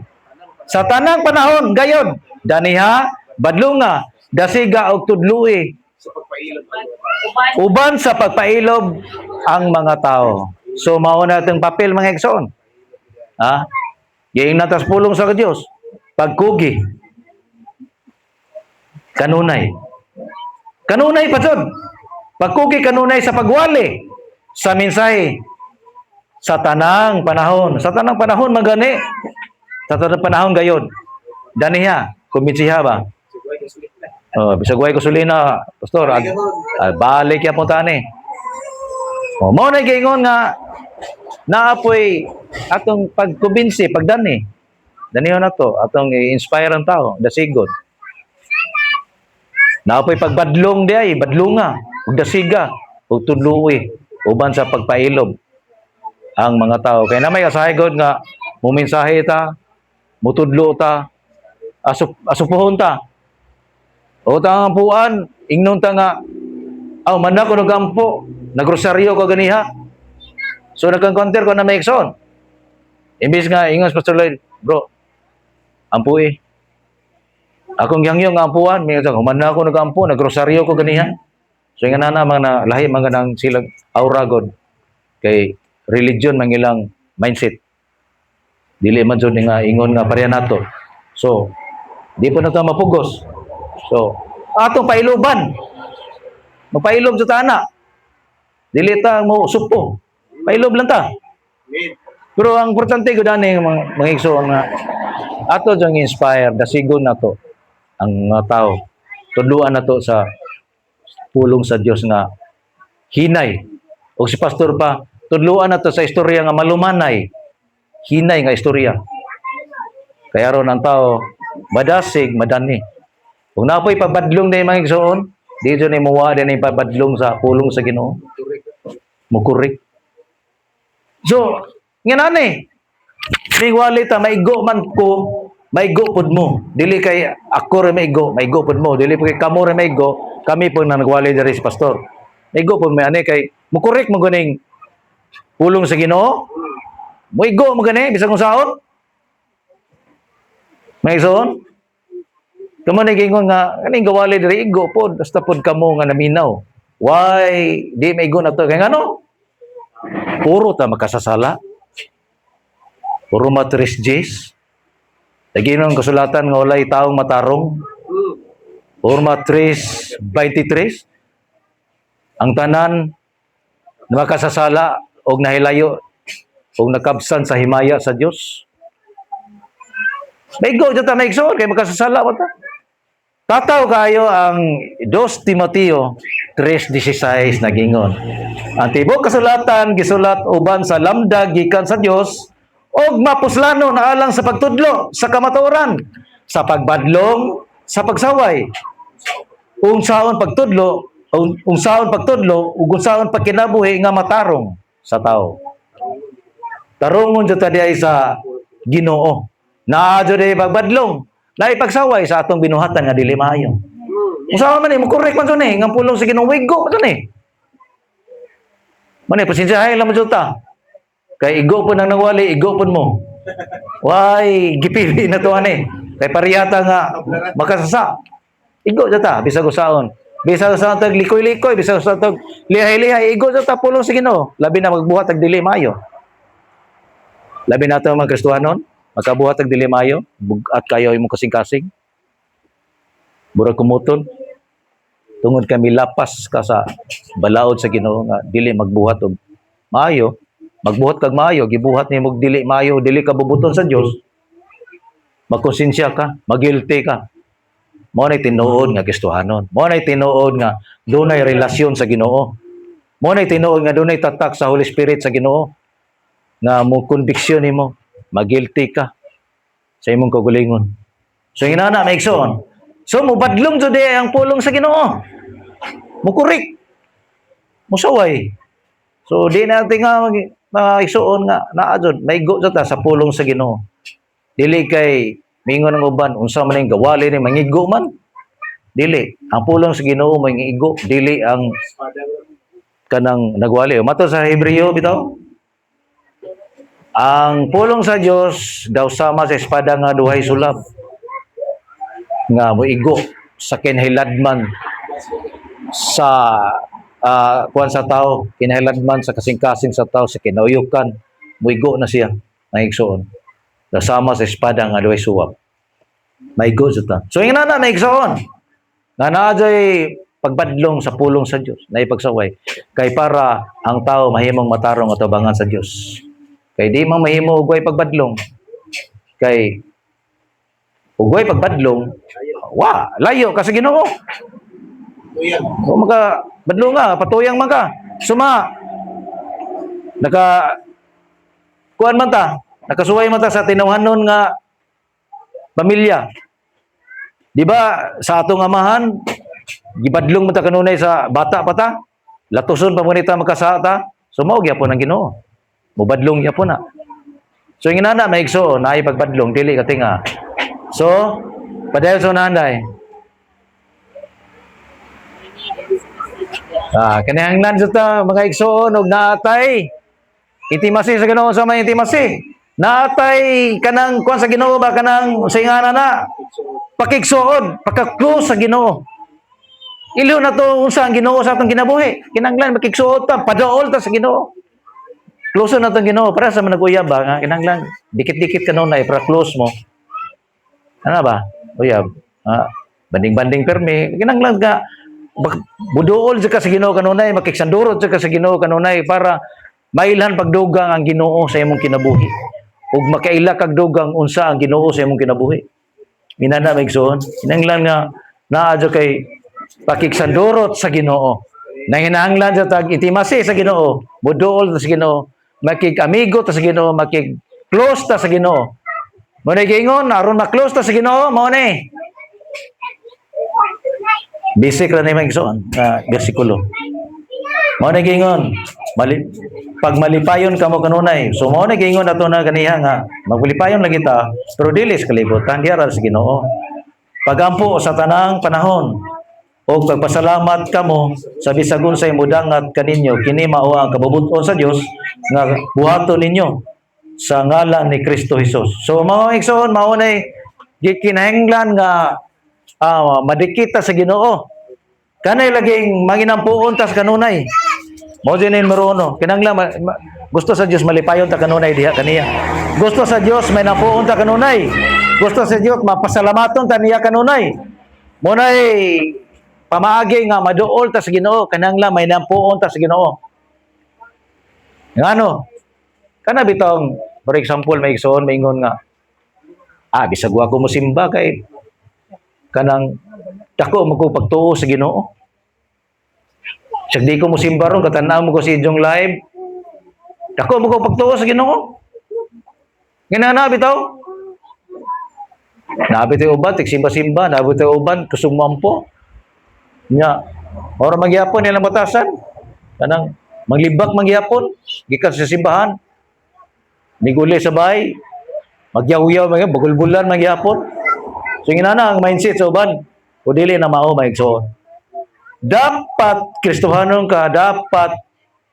sa tanang panahon gayod daniha badlunga dasiga og tudloi Sa pagpailog. uban sa pagpailob ang mga tao. So mao na atong papel mga igsoon. Ha? Giing natas pulong sa Dios. Pagkugi. Kanunay. Kanunay pasod. Pagkugi kanunay sa pagwali sa mensahe sa tanang panahon. Sa tanang panahon magani. Sa tanang panahon gayod. Daniha, kumbinsiha ba? Siguro yung sulit na. Oh, bisag way ko sulina, pastor. Balik ya punta ni. Oh, mo na gingon nga naapoy atong pagkumbinsi, pagdani. Daniho na to, atong i-inspire ang tao, dasigod. Naapoy pagbadlong di ay, badlunga, ug dasiga, ug tudluoy, uban sa pagpailob ang mga tao. Kaya na may kasahigod nga mumensahe ta, mutudlo ta, asupuhon ta. O tangang puan, ingnon ta nga Aw, man na ko nagampo. Nagrosaryo ko ganiha. So, nagkang-counter ko na may ikson. Imbis nga, ingos Pastor Lloyd, bro, ampuy. Akong yangyong nga ampuan, may ikson, man na ako nagampo, nagrosaryo ko ganiha. So, yung na mga lahi, mga nang silang aura God. Kay religion, mang ilang mindset. Dili man dyan nga ingon nga pareha nato. So, di po na ito mapugos. So, atong pailoban. Mapailob sa tana. Dili ta mo supo. Pailob lang ta. Amen. Pero ang importante ko dani mga igsoon nga ato jang inspire dasigon nato ang mga tao. Tudluan nato sa pulong sa Dios nga hinay. O si pastor pa tudluan nato sa istorya nga malumanay. Hinay nga istorya. Kaya ron ang tao madasig, madani. Kung napoy pabadlong na yung mga igsoon, di dyan ay muwa din ay pabadlong sa pulong sa Ginoo. Mukurik. So, nga nani, ning wali ta, maigo man ko, maigo pod mo. Dili kay ako rin maigo pod mo. Dili kay kamo rin maigo, kami po na nagwali diri si pastor. Maigo pod mo, ani kay, mukurik mo ganing pulong sa Ginoo. Muigo mo gani, bisag kung saon. May igsoon? Kamo na gingon nga, kaning gawali diri igo pod, basta pod kamo nga naminaw. Why di maigo na to? Kaya ngano? Puro ta makasasala. Puro matris J's. Lagi nung kasulatan nga walay taong matarong. Puro matris 23. Ang tanan na makasasala og nahilayo og nakabsan sa himaya sa Dios. Maigo jud ta maigsoon kay makasasala mo ta. Tataw kayo ang 2 Timoteo 3:16 nagingon. Ang tibok kasulatan gisulat uban sa lamdag gikan sa Dios og mapuslano na alang sa pagtudlo sa kamatuoran, sa pagbadlong, sa pagsaway. Unsaon pagtudlo, unsaon pagtudlo ug unsaon pagkinabuhi nga matarong sa tao. Tarungon jud ta diay sa Ginoo. Naa jud ay pagbadlong. Lahi pagsaway sa atong binuhatan nga dili maayo. Usaha man mo correct man jud ni nga pulong sa Ginoo wigo man ni. Man pasensyahay lang mo jud ta. Kay igo po nang nangwali, igo po mo. Why gipili na to ani. Kay pariyata nga makasasa. Igo jud ta bisag usaon. Bisag usaon tag likoy-likoy, bisag usaon tag lihay-lihay, igo jud ta pulong sa Ginoo. Labi na magbuhat tag dili maayo. Labi na to mga Kristiyanon. Magkabuhat ang dilimayo, bugat kayo imong kasing-kasing. Murag kumuton. Tungod kami lapas ka sa balaod sa Ginoo nga dili magbuhat og maayo. Magbuhat kag maayo, gibuhat nimo og dili maayo, dili ka bubuton sa Dios. Magkonsensya ka, magilty ka. Mo nay tinuod nga Kristiyanon. Mo nay tinuod nga dunay relasyon sa Ginoo. Mo nay tinuod nga dunay tatak sa Holy Spirit sa Ginoo. Nga mo conviction nimo, magilty ka sa imong kagulingon. So inana maigsoon. So mubadlong jud ang pulong sa Ginoo. Mukurik. Musaway. So di natin nga maigsoon nga naa jud maigo jud ta sa pulong sa Ginoo. Dili kay mingon ng uban unsa man ning gawali ni mangigo man. Dili. Ang pulong sa Ginoo mangigo, dili ang kanang nagwali. Mato sa Hebreo bitaw. Ang pulong sa Dios daw sama sa espada nga duhay sulab nga moigo sa kinahilagman sa kuan sa tao, kinahilagman sa kasing-kasing sa tao, sa kinauyukan, moigo na siya naigsoon. Daw sama sa espada nga duhay suwab. Maigo ta. So ing nana naigsoon. Nga naa jay pagbadlong sa pulong sa Dios, na ipagsaway kay para ang tao mahimong matarong at tabangan sa Dios. Kay di man mahimo ugay pagbadlong. Kay ugay pagbadlong, layo ka sa Ginoo. Tuyan. O maka badlong nga, patuyang man ka. Suma kuan man ta, nakasuway man ta sa tinawhanon nga pamilya. Di ba sa atong amahan, gibadlong man ta kanunay sa bata pa ta, latuson pa mo nita makasata, sumaog gyapon ang Ginoo. Mubadlong niya po na. So, yung inana, maigso, na pagbadlong, dili ka tinga. So, padayon sa nanday. Kanihanglan sa ta, mga igsoon, og naatay. Intimasi sa Ginoo sa may intimasi. Naatay kanang kuan sa Ginoo ba kanang singana na. Pakigsuon, pagka-close sa Ginoo. Ilo na to unsa ang Ginoo sa atong kinabuhi. Kinahanglan makigsuon ta, padaol ta sa Ginoo. Close na itong Ginoo. Para sa manag-uyab ba? Nga, kinahanglan. Dikit-dikit ka nun para close mo. Ano ba? Uyab. Banding-banding permi. Kinahanglan ka. Buduol sa ka sa Ginoo kanunay. Makiksandurot sa ka sa Ginoo kanunay para mailhan pagdugang ang Ginoo sa imong kinabuhi. Ug makaila kag dugang unsa ang Ginoo sa imong kinabuhi. Minana maigsoon. Kinahanglan nga naadyo kay pakiksandurot sa Ginoo. Nanginahanglan sa tag intimasi sa Ginoo. Buduol ta sa Ginoo. Makig-amigo ta sa Ginoo, makig-close ta sa Ginoo. Mo na gingon aron ma-close ta sa Ginoo, mo ni. Bisik ra ni magsoon bersikulo. Mo na gingon, pag malipayon kamo kanunay. So mo na gingon ato na kaniya nga maglipayon lang kita, pero dili sa kalibutan diara sa Ginoo. Pagampo sa tanang panahon o pagpasalamat kamo sa bisag unsay mudangat kaninyo kini mao ang kabubuton sa Dios nga buhaton ninyo sa ngalan ni Kristo Jesus. So mao igsoon mao nay gikinahanglan nga madikita sa Ginoo. Kanay laging manginampuon ta sa kanunay. Mao din numero 1. Kinahanglan gusto sa Dios malipayon ta kanunay diha kaniya. Gusto sa Dios may nampuon ta kanunay. Gusto sa Dios mapasalamaton ta niya kanunay. Mo nay pamaagi nga maduol ta sa Ginoo, kananglan may nampuon ta sa Ginoo. Ngano? Kana bitong for example may igsoon maingon nga bisag wa ko mo simba kay kanang dako mo ko pagtuo sa Ginoo. Sag di ko mo simba ron katanaw mo ko si Jong live. Dako mo ko pagtuo sa Ginoo. Ginana bitaw. Nabitaw uban tigsimba-simba, nabitaw uban kusog mampo. Nya, ora magyapon nilang batasan. Kanang maglibak magyapon, gikan sa simbahan. Niguli sa bahay, magyaw-yaw bagulbulan magyapon. So inana ang mindset sa uban, o dili na mao maigsoon. Dapat Kristohanon ka, dapat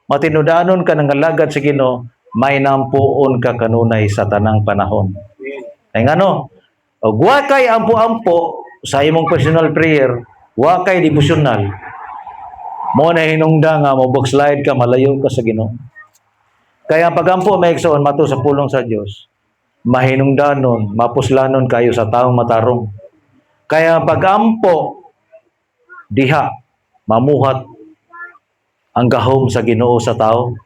matinudanon ka ng alagad sa Ginoo, may nampuon ka kanunay sa tanang panahon. Ay ngano? Og wa kay ampo-ampo sa imong personal prayer, wa kay devotional. Mo na hinungda nga mo backslide ka, malayo ka sa Ginoo. Kaya ang pagampo may igsoon mato sa pulong sa Dios, mahinungdanon, mapuslanon kayo sa taong matarong. Kaya ang pagampo diha mamuhat ang gahom sa Ginoo sa tao.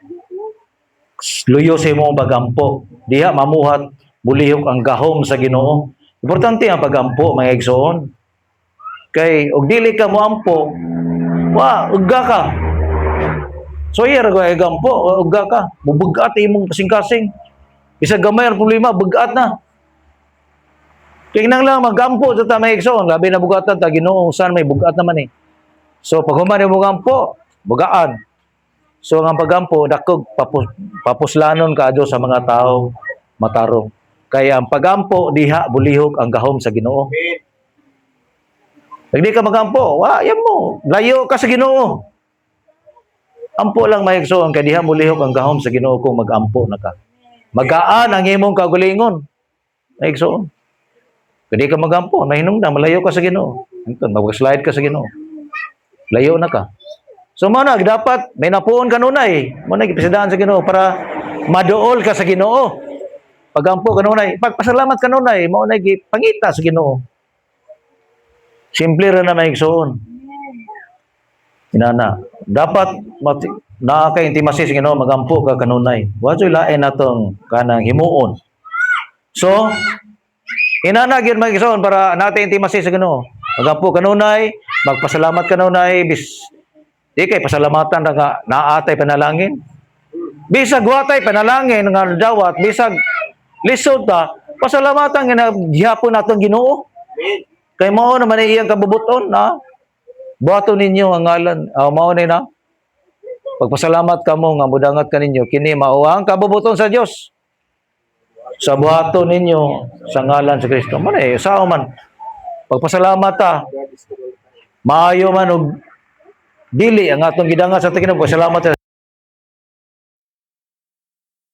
Luyo sa imong pagampo diha mamuhat bulihok ang gahom sa Ginoo. Importante ang pagampo mga igsoon. Kay og dili ka moampo, ugga ka. So iya ra kay gampo, ugga ka. Mubugat imong kasing-kasing. Isa gamay ang problema, bugat na. Tingnan lang magampo sa ta may igsoon, labi na bugatan ta Ginoo saan may bugat naman eh. So pag human mo gampo, bugaan. So ang pagampo dakog papuslanon kadto sa mga tao matarong. Kaya ang pagampo diha bulihok ang gahom sa Ginoo. Pag di ka magampo, yan mo, layo ka sa Ginoo. Ampo lang maigsoon kay diha mulihok ang gahom sa Ginoo kung magampo na ka. Magaan ang imong kagalingon. Maigsoon. Kung di ka magampo, nahinungdan, malayo ka sa Ginoo. Mag-slide ka sa Ginoo. Layo na ka. So mana dapat may napuon kanunay. Mo na gipisadaan sa Ginoo para maduol ka sa Ginoo. Pagampo kanunay, pagpasalamat kanunay, mo na gipangita sa Ginoo. Simple ra na maigsoon. Inana, dapat nakaka-intimasi sa Ginoo magampo ka kanunay. Wa joy lain natong kanang himuon. So, inana gyud maigsoon para natin intimasi sa Ginoo. Magampo kanunay, magpasalamat kanunay, di kay pasalamatan ra nga naatay panalangin. Bisag watay panalangin nga dawat, bisag lisod ta, pasalamatan nga gihapon natong Ginoo. Kay mao naman iyang kabubuton na buhaton ninyo ang ngalan, mao ni na. Pagpasalamat kamo nga mudangat kaninyo kini mao ang kabubuton sa Dios. Sa buhaton ninyo sa ngalan sa Kristo. Man sao man pagpasalamat ta. Maayo man og dili ang atong gidangan sa Ginoo. Salamat sa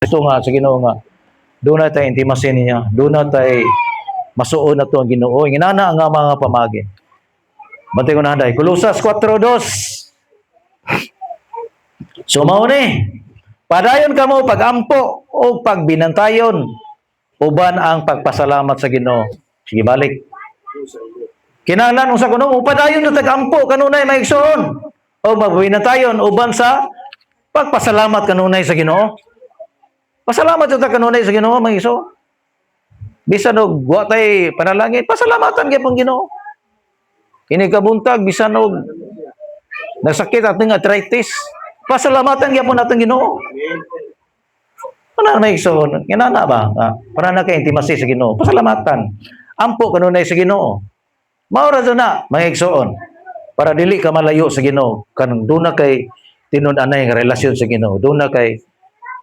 ito nga sa Ginoo nga. Doon na tayo intimacy niya. Doon na tayo masuon na ito ang Ginoo. Inana ang mga pamagi. Bantay ko na handay. Kolosas 4:2. So mao ni. Padayon kamo pagampo o pagbinantayon uban ang pagpasalamat sa Ginoo. Sige balik. Kinahanglan usa kuno upadayon do tagampo kanunay maigsoon o magbinantayon uban sa pagpasalamat kanunay sa Ginoo. Pasalamat ta kanunay sa Ginoo maigsoon. Bisan og wa tay panalangin, pasalamatan gyud pang Ginoo. Ini kabuntag bisan og nasakit ating arthritis, pasalamatan gyapon atong Ginoo. Ana na igsoon, kinana ba? Para na kay intimacy sa Ginoo. Pasalamatan. Ampo kanunay sa Ginoo. Mao ra na mga igsoon. Para dili ka malayo sa Ginoo, kanang duna kay tinud-anay nga relasyon sa Ginoo. Duna kay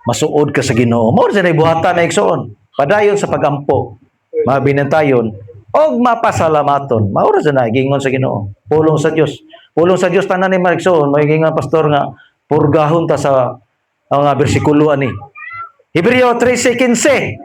masuod ka sa Ginoo. Mao ra na buhatan na igsoon. Padayon sa pagampo, mabinantayon og mapasalamaton. Mao ra na gingon sa Ginoo. Pulong sa Dios. Pulong sa Dios tanan ni Marikson, magingan pastor nga purgahon ta sa mga bersikulo ani. Hebreo 13:15.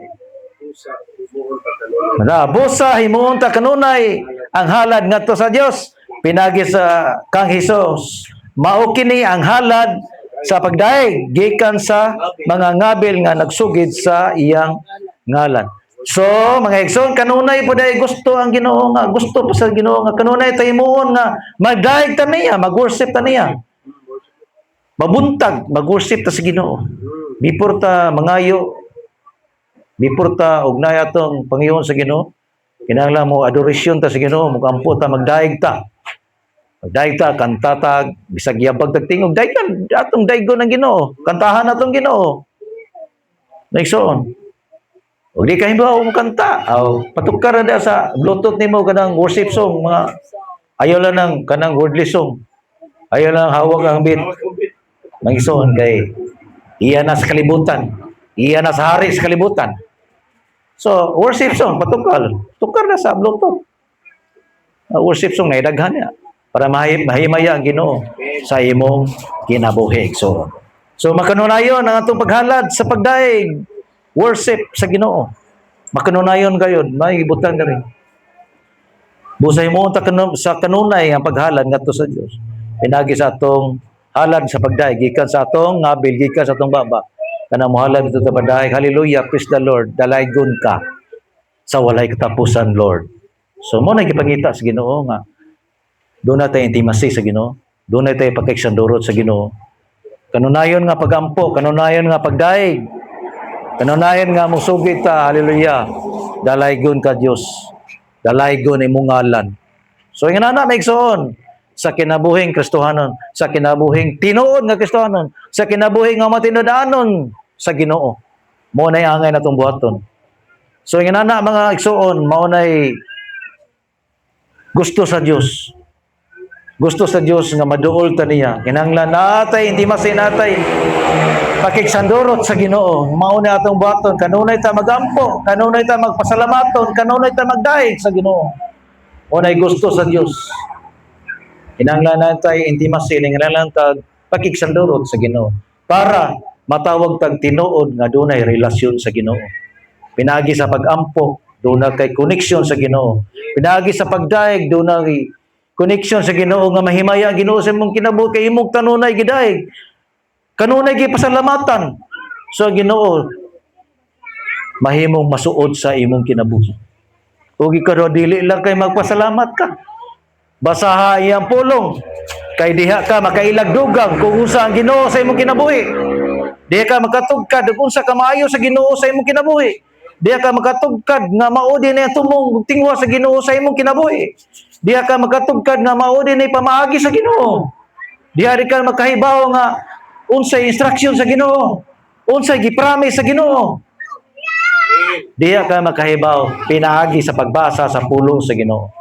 Busa himuon ta kanunay ang halad ngadto sa Dios pinagi sa kang Hesus. Mao kini ang halad sa pagdaig gikan sa mga ngabil nga nagsugid sa iyang ngalan. So, mga igsoon, kanunay po dahil gusto ang Ginoo nga, gusto po sa Ginoo nga, kanunay tayo muon nga, magdaig ta niya, mag-worship ta niya. Mabuntag, mag-worship ta sa Ginoo. Before ta mangayo, before ta ugnay atong Panginoon sa Ginoo, kinahanglan mo adoration ta sa Ginoo, mugampo ta, magdaig ta. Magdaig ta, kantatag, bisag yabag tagtingog, daig ka, atong daigon ng Ginoo, kantahan atong Ginoo. Igsoon. Huwag di ka himbaw mo kanta. Patukar na sa Bluetooth ni mo kanang worship song. Ayaw lang ng kanang worldly song. Ayaw lang hawak ang beat. Magison kay iya na sa kalibutan. Iya na sa hari sa kalibutan. So, worship song, patukar. Tukar na sa Bluetooth. Worship song na idaghan niya. Para mahimaya ang Ginoo sa imong kinabuhi. So makanunayon ang atong paghalad sa pagdaig. Worship sa Ginoo. Makanunayon gayon, may ibutan ka rin. Busay mo sa kanunay ang paghalad ngadto sa Dios. Pinagi sa atong halad sa pagdaig gikan sa atong ngabil gikan sa atong baba. Kana mohalad dito sa pagdaig. Hallelujah, praise the Lord. Dalaygon ka sa walay katapusan, Lord. So mo na gipangita sa Ginoo nga doon na tayo intimacy sa Ginoo. Doon na tayo pagkaksandurot sa Ginoo. Kanunayon nga pagampo, kanunayon nga pagdaig. Kanunayan nga mong sugit ta, hallelujah. Dalaygon ka Dios. Dalaygon imong ngalan. So nga na maigsoon sa kinabuhing Kristohanon, sa kinabuhing tinuod nga Kristohanon, sa kinabuhing nga matinud-anon sa Ginoo. Mao nay angay natong buhaton. So nga na mga igsoon, mao nay gusto sa Dios. Gusto sa Dios nga maduol ta niya. Kinahanglan natay intimacy natay pakigsandurot sa Ginoo. Mao ni atong buhaton, kanunay ta magampo, kanunay ta magpasalamaton, kanunay ta magdaig sa Ginoo. Unay gusto sa Dios. Kinahanglan natay intimacy, kinahanglan ta pakigsandurot sa Ginoo para matawag tag tinuod nga dunay relasyon sa Ginoo. Pinagi sa pagampo, dunay kay connection sa Ginoo. Pinagi sa pagdaig, dunay connection sa Ginoo nga mahimaya ang Ginoo sa imong kinabuhi kay imong kanunay gidaig. Kanunay gipasalamatan sa Ginoo. Mahimong masuod sa imong kinabuhi. Ug ikaw dili lang kay magpasalamat ka. Basaha iyang pulong kay diha ka makailag dugang kung unsa ang Ginoo sa imong kinabuhi. Diha ka makatugkad kung unsa ka maayo sa Ginoo sa imong kinabuhi. Diha ka makatugkad nga maudi na tumong tingwa sa Ginoo sa imong kinabuhi. Diha ka makatugkad nga maudi na pamaagi sa Ginoo. Diha ka makahibaw nga unsay instruction sa Ginoo. Unsay gipromise sa Ginoo. Diha ka makahibaw pinaagi sa pagbasa sa pulong sa Ginoo.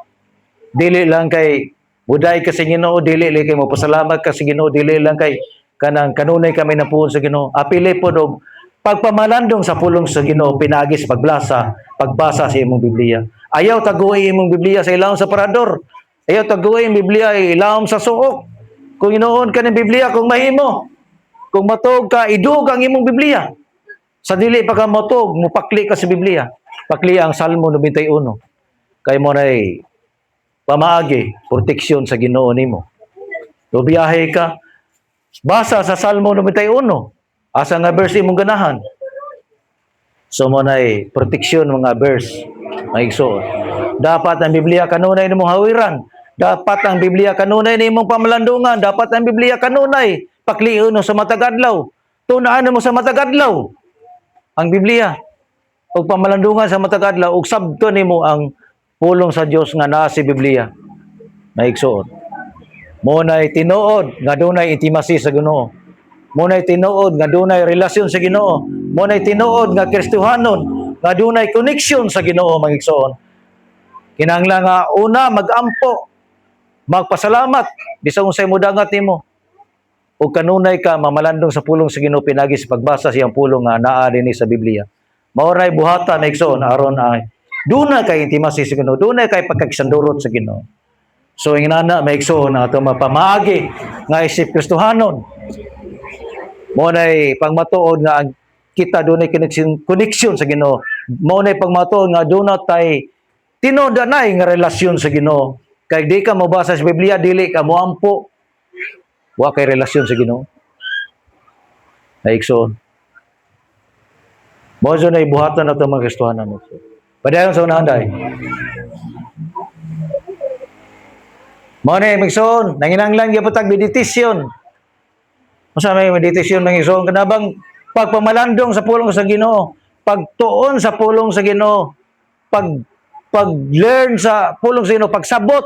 Dili lang kay buday ka sa Ginoo, dili lang kay mapasalamat ka sa Ginoo, dili lang kay kanang kanunay kami napuon sa Ginoo. Apili po og pagpamalandong sa pulong sa Ginoo pinaagi sa pagbasa sa imong Biblia. Ayaw taguay imong Biblia sa ilawom sa parador. Ayaw taguay imong Biblia ilawom sa suok. Kung inuon ka ng Biblia, kung mahimo, kung matog ka, idug ang imong Biblia. Sa dili pa ka matog, mupakli ka sa Biblia. Pakli ang Salmo 91. Kay mo na'y pamaagi, proteksyon sa Ginoo nimo. So biyahe ka, basa sa Salmo 91. Asa nga verse imong ganahan. So mo na'y proteksyon mga verse. Maigsoon. Dapat ang Biblia kanunay nimong hawiran. Dapat ang Biblia kanunay nimong pamalandungan. Dapat ang Biblia kanunay pakliun sa matag adlaw. Tunaan mo sa matag adlaw ang Biblia. Og pamalandungan sa matag adlaw ug sabton nimo ang pulong sa Dios nga naa si Biblia. Maigsoon. Mo na'y tinuod nga dunay intimacy sa Ginoo. Mo na'y tinuod nga dunay relasyon sa Ginoo. Mo na'y tinuod nga Kristohanon nga dunay connection sa Ginoo, maigsoon. Kinahanglan nga una magampo, magpasalamat bisan unsay modangat nimo. Ug kanunay ka mamalandong sa pulong sa Ginoo pinagi sa pagbasa siyang pulong nga naa dinhi sa Biblia. Mao ray buhatan maigsoon aron ay dunay kay intimacy sa Ginoo, dunay kay pagkakisandurot sa Ginoo. So inana maigsoon ang ato mapamaagi nga isip Kristohanon. Mo nay pangmatuod nga ang kita dunay connection sa Ginoo. Mo nay pagmatuod nga dunay tay tinuod-anay nga relasyon sa Ginoo. Kay di ka mabasa sa Biblia dili ka moampo. Wa kay relasyon sa Ginoo. Maigsoon. Mo so nay buhatan ato mga Kristohanon. Padayon sa unahan day. Mo na magsoon, nanginanglan gyapon meditasyon. Unsa may meditasyon nangisoon kanabang pagpamalandong sa pulong sa Ginoo, pagtuon sa pulong sa Ginoo, pag-learn sa pulong sa Ginoo, pagsabot.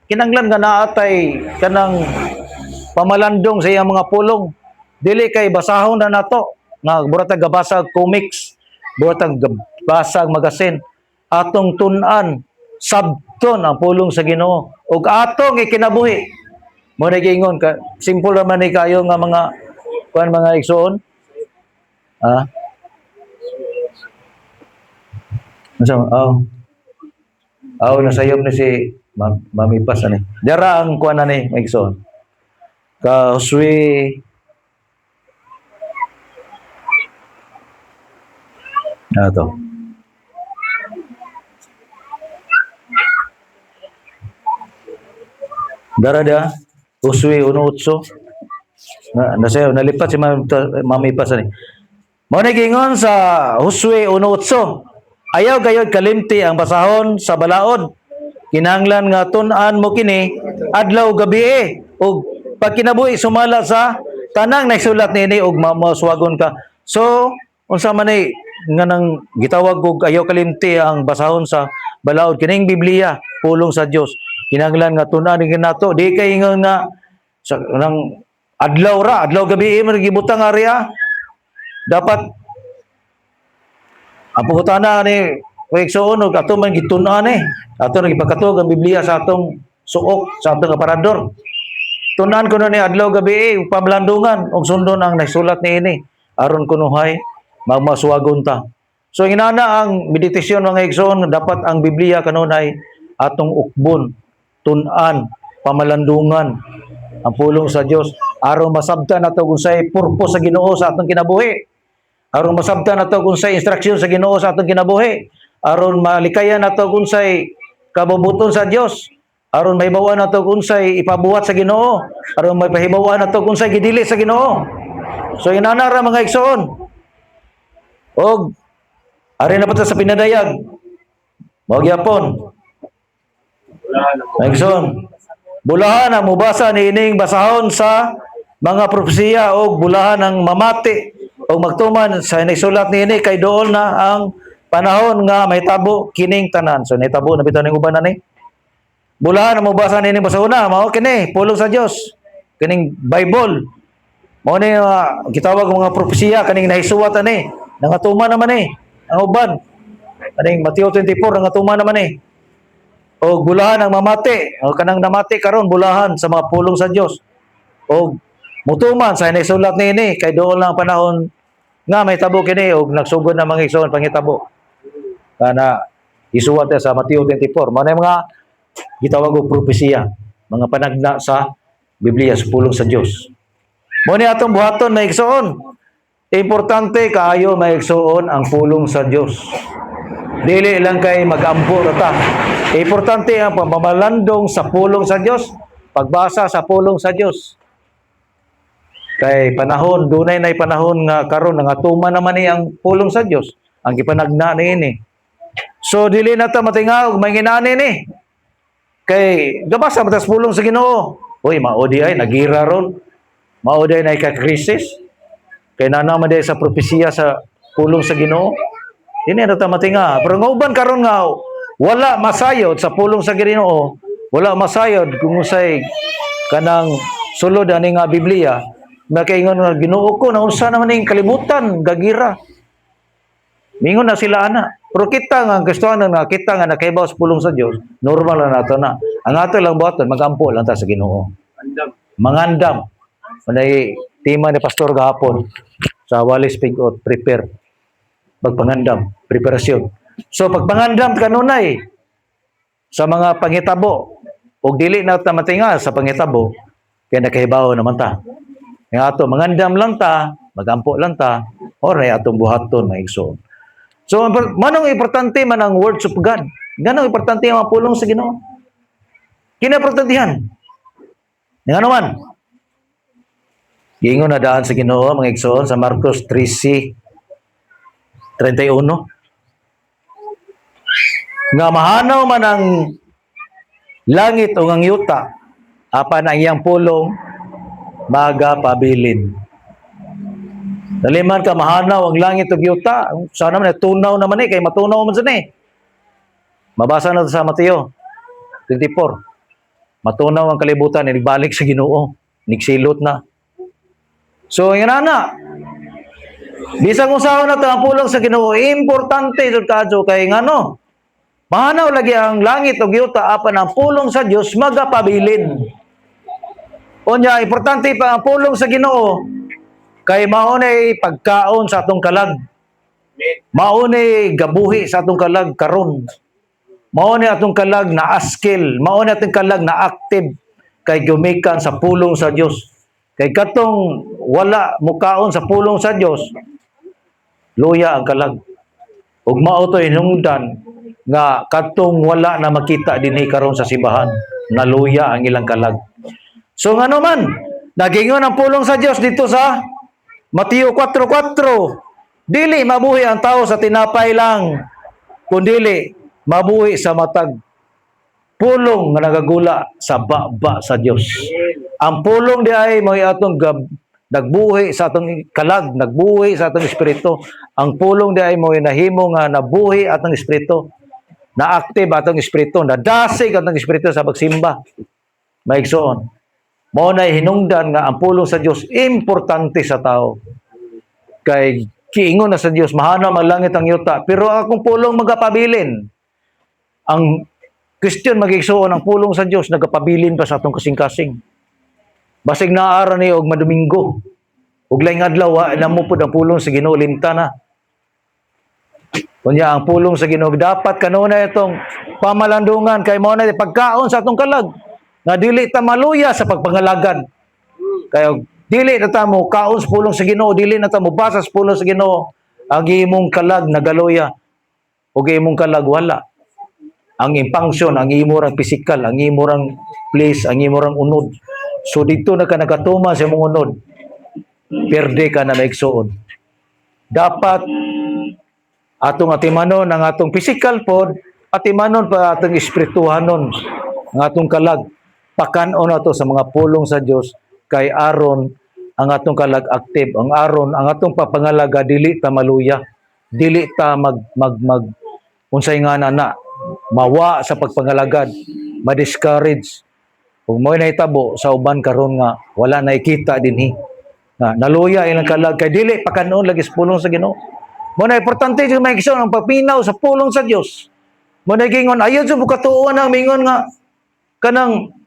Kinanglan nga naatay kanang pamalandong sa iyang mga pulong. Dili kay basahon na nato nga buratag gabasag comics, buratag basag magasin, atong tun-an sabton ang pulong sa Ginoo ug atong ikinabuhi. Mo na giingon ka simple raman ni kayo nga mga kuan mga igsoon. Ha? Unsa? Nasayop ni si Mami Pas ani. Dara ang kuan ani igsoon. Ka Josue ato. Darada Josue 1:8. Nasayo nalipat si Mami Pas ani. Mao ni gingon sa Josue 1:8. Ayaw gayud kalimti ang basahon sa balaod. Kinahanglan nga tun-an mo kini adlaw gabi ug pag kinabuhi sumala sa tanang naisulat niini ug maswagon ka. So unsa man ni nga nang gitawag og ayaw kalimti ang basahon sa balaod kining Biblia pulong sa Dios. Kinahanglan nga tun-an ni nato di kay nga sa nang adlaw gabi man gibutang area dapat ang pangutana ni Wexoon og ato man gitun-an ato nagipakatog ang Biblia sa atong suok sa atong aparador. Tun-an kuno ni adlaw gabi pamlandungan og sundon ang naisulat niini aron kunuhay magmaswagon ta. So inana ang meditasyon mga igsoon dapat ang Biblia kanunay atong ukbon, tun-an, pamalandungan ang pulong sa Dios aron masabtan nato unsay purpose sa Ginoo sa atong kinabuhi. Aron masabtan nato unsay instruksyon sa Ginoo sa atong kinabuhi. Aron malikayan nato unsay kabubuton sa Dios. Aron mahibaw-an nato unsay ipabuhat sa Ginoo. Aron mahibaw-an nato unsay gidili sa Ginoo. So inana ra mga igsoon. Og ari na pata sa pinadayag. Mao gyapon. Igsoon. Bulahan ang mubasa niining basahon sa mga propesiya o bulahan ang mamati o magtuman sa naisulat niini kay dool na ang panahon nga mahitabo kining tanan. So nahitabo na bitaw ning uban ani. Bulahan ang mubasa niining basahon na mao kini pulong sa Dios. Kining Bible. Mao ni gitawag mga propesiya kaning nahisuwat ani. Nangatuman naman ang uban. Kaning Mateo 24 nangatuman naman o bulahan ang mamati o kanang namati karon bulahan sa mga pulong sa Dios o mutuman sa naisulat niini kay dool lang panahon nga may tabo kini og nagsugod na mga igsoon pangitabo kana Isuwat sa Mateo 24. Mao na mga gitawag og propesiya, mga panagna sa Biblia sa pulong sa Dios. Mo ni atong buhaton na igsoon. Importante kaayo maigsoon ang pulong sa Dios. Dili lang kay mag-ampo ra ta. Importante ang pamamalandong sa pulong sa Dios, pagbasa sa pulong sa Dios. Kay panahon, dunay nay panahon nga karon nga tuman naman ni ang pulong sa Dios, ang gipanagna niini. So dili na ta matingaw may ginani ni. Kay gabasa matas pulong sa Ginoo. Uy, maodi ay nagira ron. Maodi ay ka-crisis. Kay nana man sa propesiya sa pulong sa Ginoo. Dili na ta matinga. Pero nga uban karon nga wala masayod sa pulong sa Ginoo. Wala masayod kung usay kanang sulod ani nga Biblia. Makaingon nga Ginoo ko na unsa naman ning kalibutan gagira. Mingon na sila ana. Pero kita nga gustuhan nga kita nga nakaibaw sa pulong sa Dios, normal na nato na. Ang ato lang buhaton magampo lang ta sa Ginoo. Andam. Mangandam. Manay tema ni pastor gahapon sa Walis Pigot, prepare. Pagpangandam, preparasyon. So pagpangandam kanunay sa mga pangitabo ug dili na ta matinga sa pangitabo kay nakahibaw naman ta. Nga ato mangandam lang ta, magampo lang ta, oray atong buhaton maigsoon. So, manong importante man ang words of God. Ganong importante ang mapulong sa Ginoo. Kinaimportantihan. Nga naman. Giingon na daan sa Ginoo, mga igsoon, sa Marcos 13:31. Nga mahanaw man ang langit o ang yuta, apan ang iyang pulong, magapabilin. Daliman ka mahanaw ang langit ug yuta. Sana man tunaw naman kay matunaw man sa Mabasa na sa Mateo 24. Matunaw ang kalibutan nagbalik sa Ginoo. Nigsilot na. So yan na. Bisag usahaw na ang pulong sa Ginoo, importante jud kadto kay ngano. Mahanaw lagi ang langit ug yuta apan ang pulong sa Dios magapabilin. Unya importante pa ang pulong sa Ginoo. Kay maunay pagkaon sa atong kalag. Maunay gabuhi sa atong kalag karon. Maunay atong kalag na askil, maunay atong kalag na active kay gumikan sa pulong sa Dios. Kay katong wala mukaon sa pulong sa Dios, luya ang kalag. Ug mao to hinungdan nga katong wala na makita dinhi karon sa simbahan, naluya ang ilang kalag. So ngano man, nagingon ang pulong sa Dios dito sa Mateo 4:4. Dili mabuhi ang tao sa tinapay lang, kundili mabuhi sa matag pulong nga nagagula sa baba sa Dios. Ang pulong di ay mo atong nagbuhi sa atong kalag, nagbuhi sa atong espiritu. Ang pulong di ay mo nahimo nga nabuhi atong espiritu, na active atong espiritu, na dasig atong espiritu sa pagsimba. Maigsoon. Mao na hinungdan nga ang pulong sa Dios importante sa tao. Kay kiingon na sa Dios mahana ang langit ang yuta, pero akong pulong magapabilin. Ang Christian magigsuon ang pulong sa Dios nagapabilin pa sa atong kasing-kasing. Basig naara ni og madomingo. Ug laing adlaw na mo pud ang pulong sa Ginoo limta na. Kunya ang pulong sa Ginoo dapat kanunay itong pamalandungan kay mao na pagkaon sa atong kalag. Nga dili ta maluya sa pagpangalagad. Kaya dili na ta mo kaon sa pulong sa Ginoo, dili na ta mo basa sa pulong sa Ginoo. Ang imong kalag nagaluya ug imong kalag wala. Ang function, ang imong physical, ang imong place, ang imong unod. So dito na ka nagatuma sa imong unod. Perde ka na maigsuon. Dapat atong atimanon ang atong physical pod, atimanon pa atong espirituhanon ang atong kalag. Pakanon na to sa mga pulong sa Dios kay aron ang atong kalag active, ang aron ang atong papangalaga dili ta maluya, dili ta mag unsay nga na mawa sa pagpangalagad, ma-discourage. Kung mo nahitabo sa uban karon nga wala na ikita dinhi. Na naluya ilang kalag kay dili pakanon lagi sa pulong sa Ginoo. Mo na importante jud may igsoon ang pagpinaw sa pulong sa Dios. Mo na gingon ayo jud bukatuon ang mingon nga kanang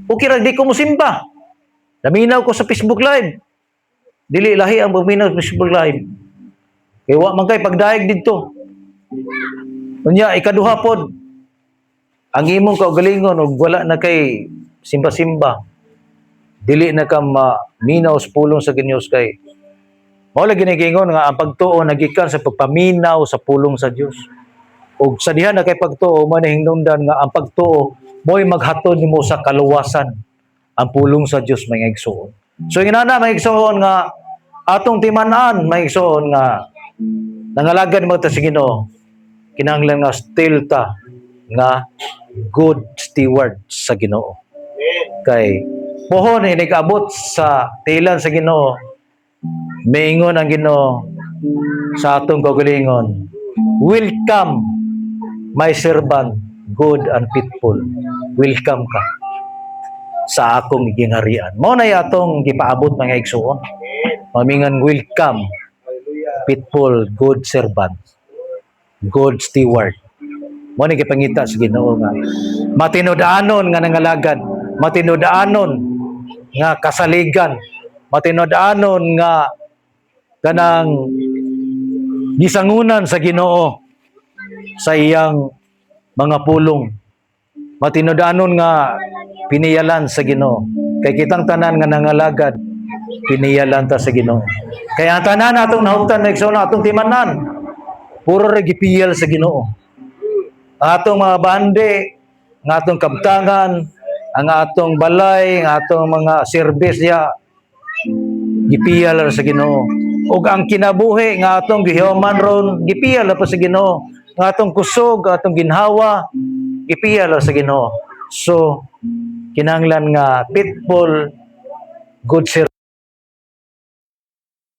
okay ra di ko mosimba. Naminaw ko sa Facebook Live. Dili lahi ang paminaw sa Facebook Live. Kay wa man kay pagdaig didto. Unya ikaduha pod, ang imong kaugalingon ug wala na kay simba-simba. Dili na ka minaw sa pulong sa Ginoo kay mao lagi ginigingon nga ang pagtuo nagikan sa pagpaminaw sa pulong sa Dios. Ug sa diha na kay pagtuo mo hinungdan nga ang pagtuo mo'y maghatod nimo sa kaluwasan ang pulong sa Dios mga igsoon. So inana mga igsoon nga atong timan-an mga igsoon nga nangalagad mo ta sa Ginoo kinahanglan nga still ta nga good steward sa Ginoo. Kay pohon inigabot sa tilan sa Ginoo maingon ang Ginoo sa atong kaugalingon, welcome my servant, good and faithful. Welcome ka sa akong gingharian. Mao na atong gipaabot mga igsoon. Mamingan welcome, faithful, good servant, good steward. Mao ni gipangita sa Ginoo nga matinud-anon nga nangalagad, matinud-anon nga kasaligan, matinud-anon nga kanang gisangunan sa Ginoo sa iyang mga pulong. Matinud-anon nga piniyalan sa Ginoo. Kay kitang tanan nga nangalagad, piniyalan ta sa Ginoo. Kaya ang tanan atong nahuptan na igsoon atong timanan, puro ra gipiyal sa Ginoo. Ang atong mga bande, ang atong kabtangan, ang atong balay, ang atong mga service ya gipiyal ra sa Ginoo. Ug ang kinabuhi nga atong gihuman ron gipiyal ra pa sa Ginoo. Ang atong kusog, ang atong ginhawa gipiyal ra sa Ginoo. So kinahanglan nga faithful, good servant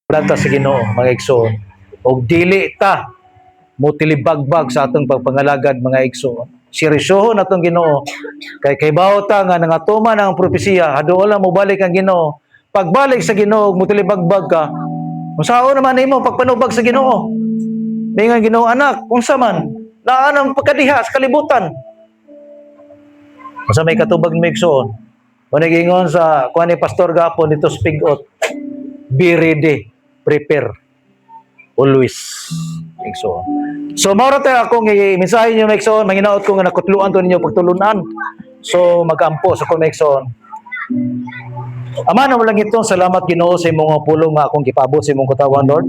ta sa Ginoo mga igsoon. Og dili ta mo tilibagbag sa atong pagpangalagad mga igsoon. Seryosohon atong Ginoo kay bawo ta nga nangatuman ang propesiya haduol lang mo balik ang Ginoo. Pagbalik sa Ginoo mo tilibagbag ka, unsaon naman nimo pagpanubag sa Ginoo? Mingan Ginoo anak, unsa man? Naa nang pagkadiha sa kalibutan. Unsa may katubag mo igsoon? Muna gingon sa kuan ni Pastor gapon dito sa Pigot, be ready, prepare, always. Igsoon. So mao ra tayo akong i-mensahe niyo igsoon, manginaot ko nga nakutluan to ninyo pagtulunan. So magampo sa kon igsoon. Ama na lang ito, salamat Ginoo sa imong pulong nga akong gipaabot sa imong katawan Lord.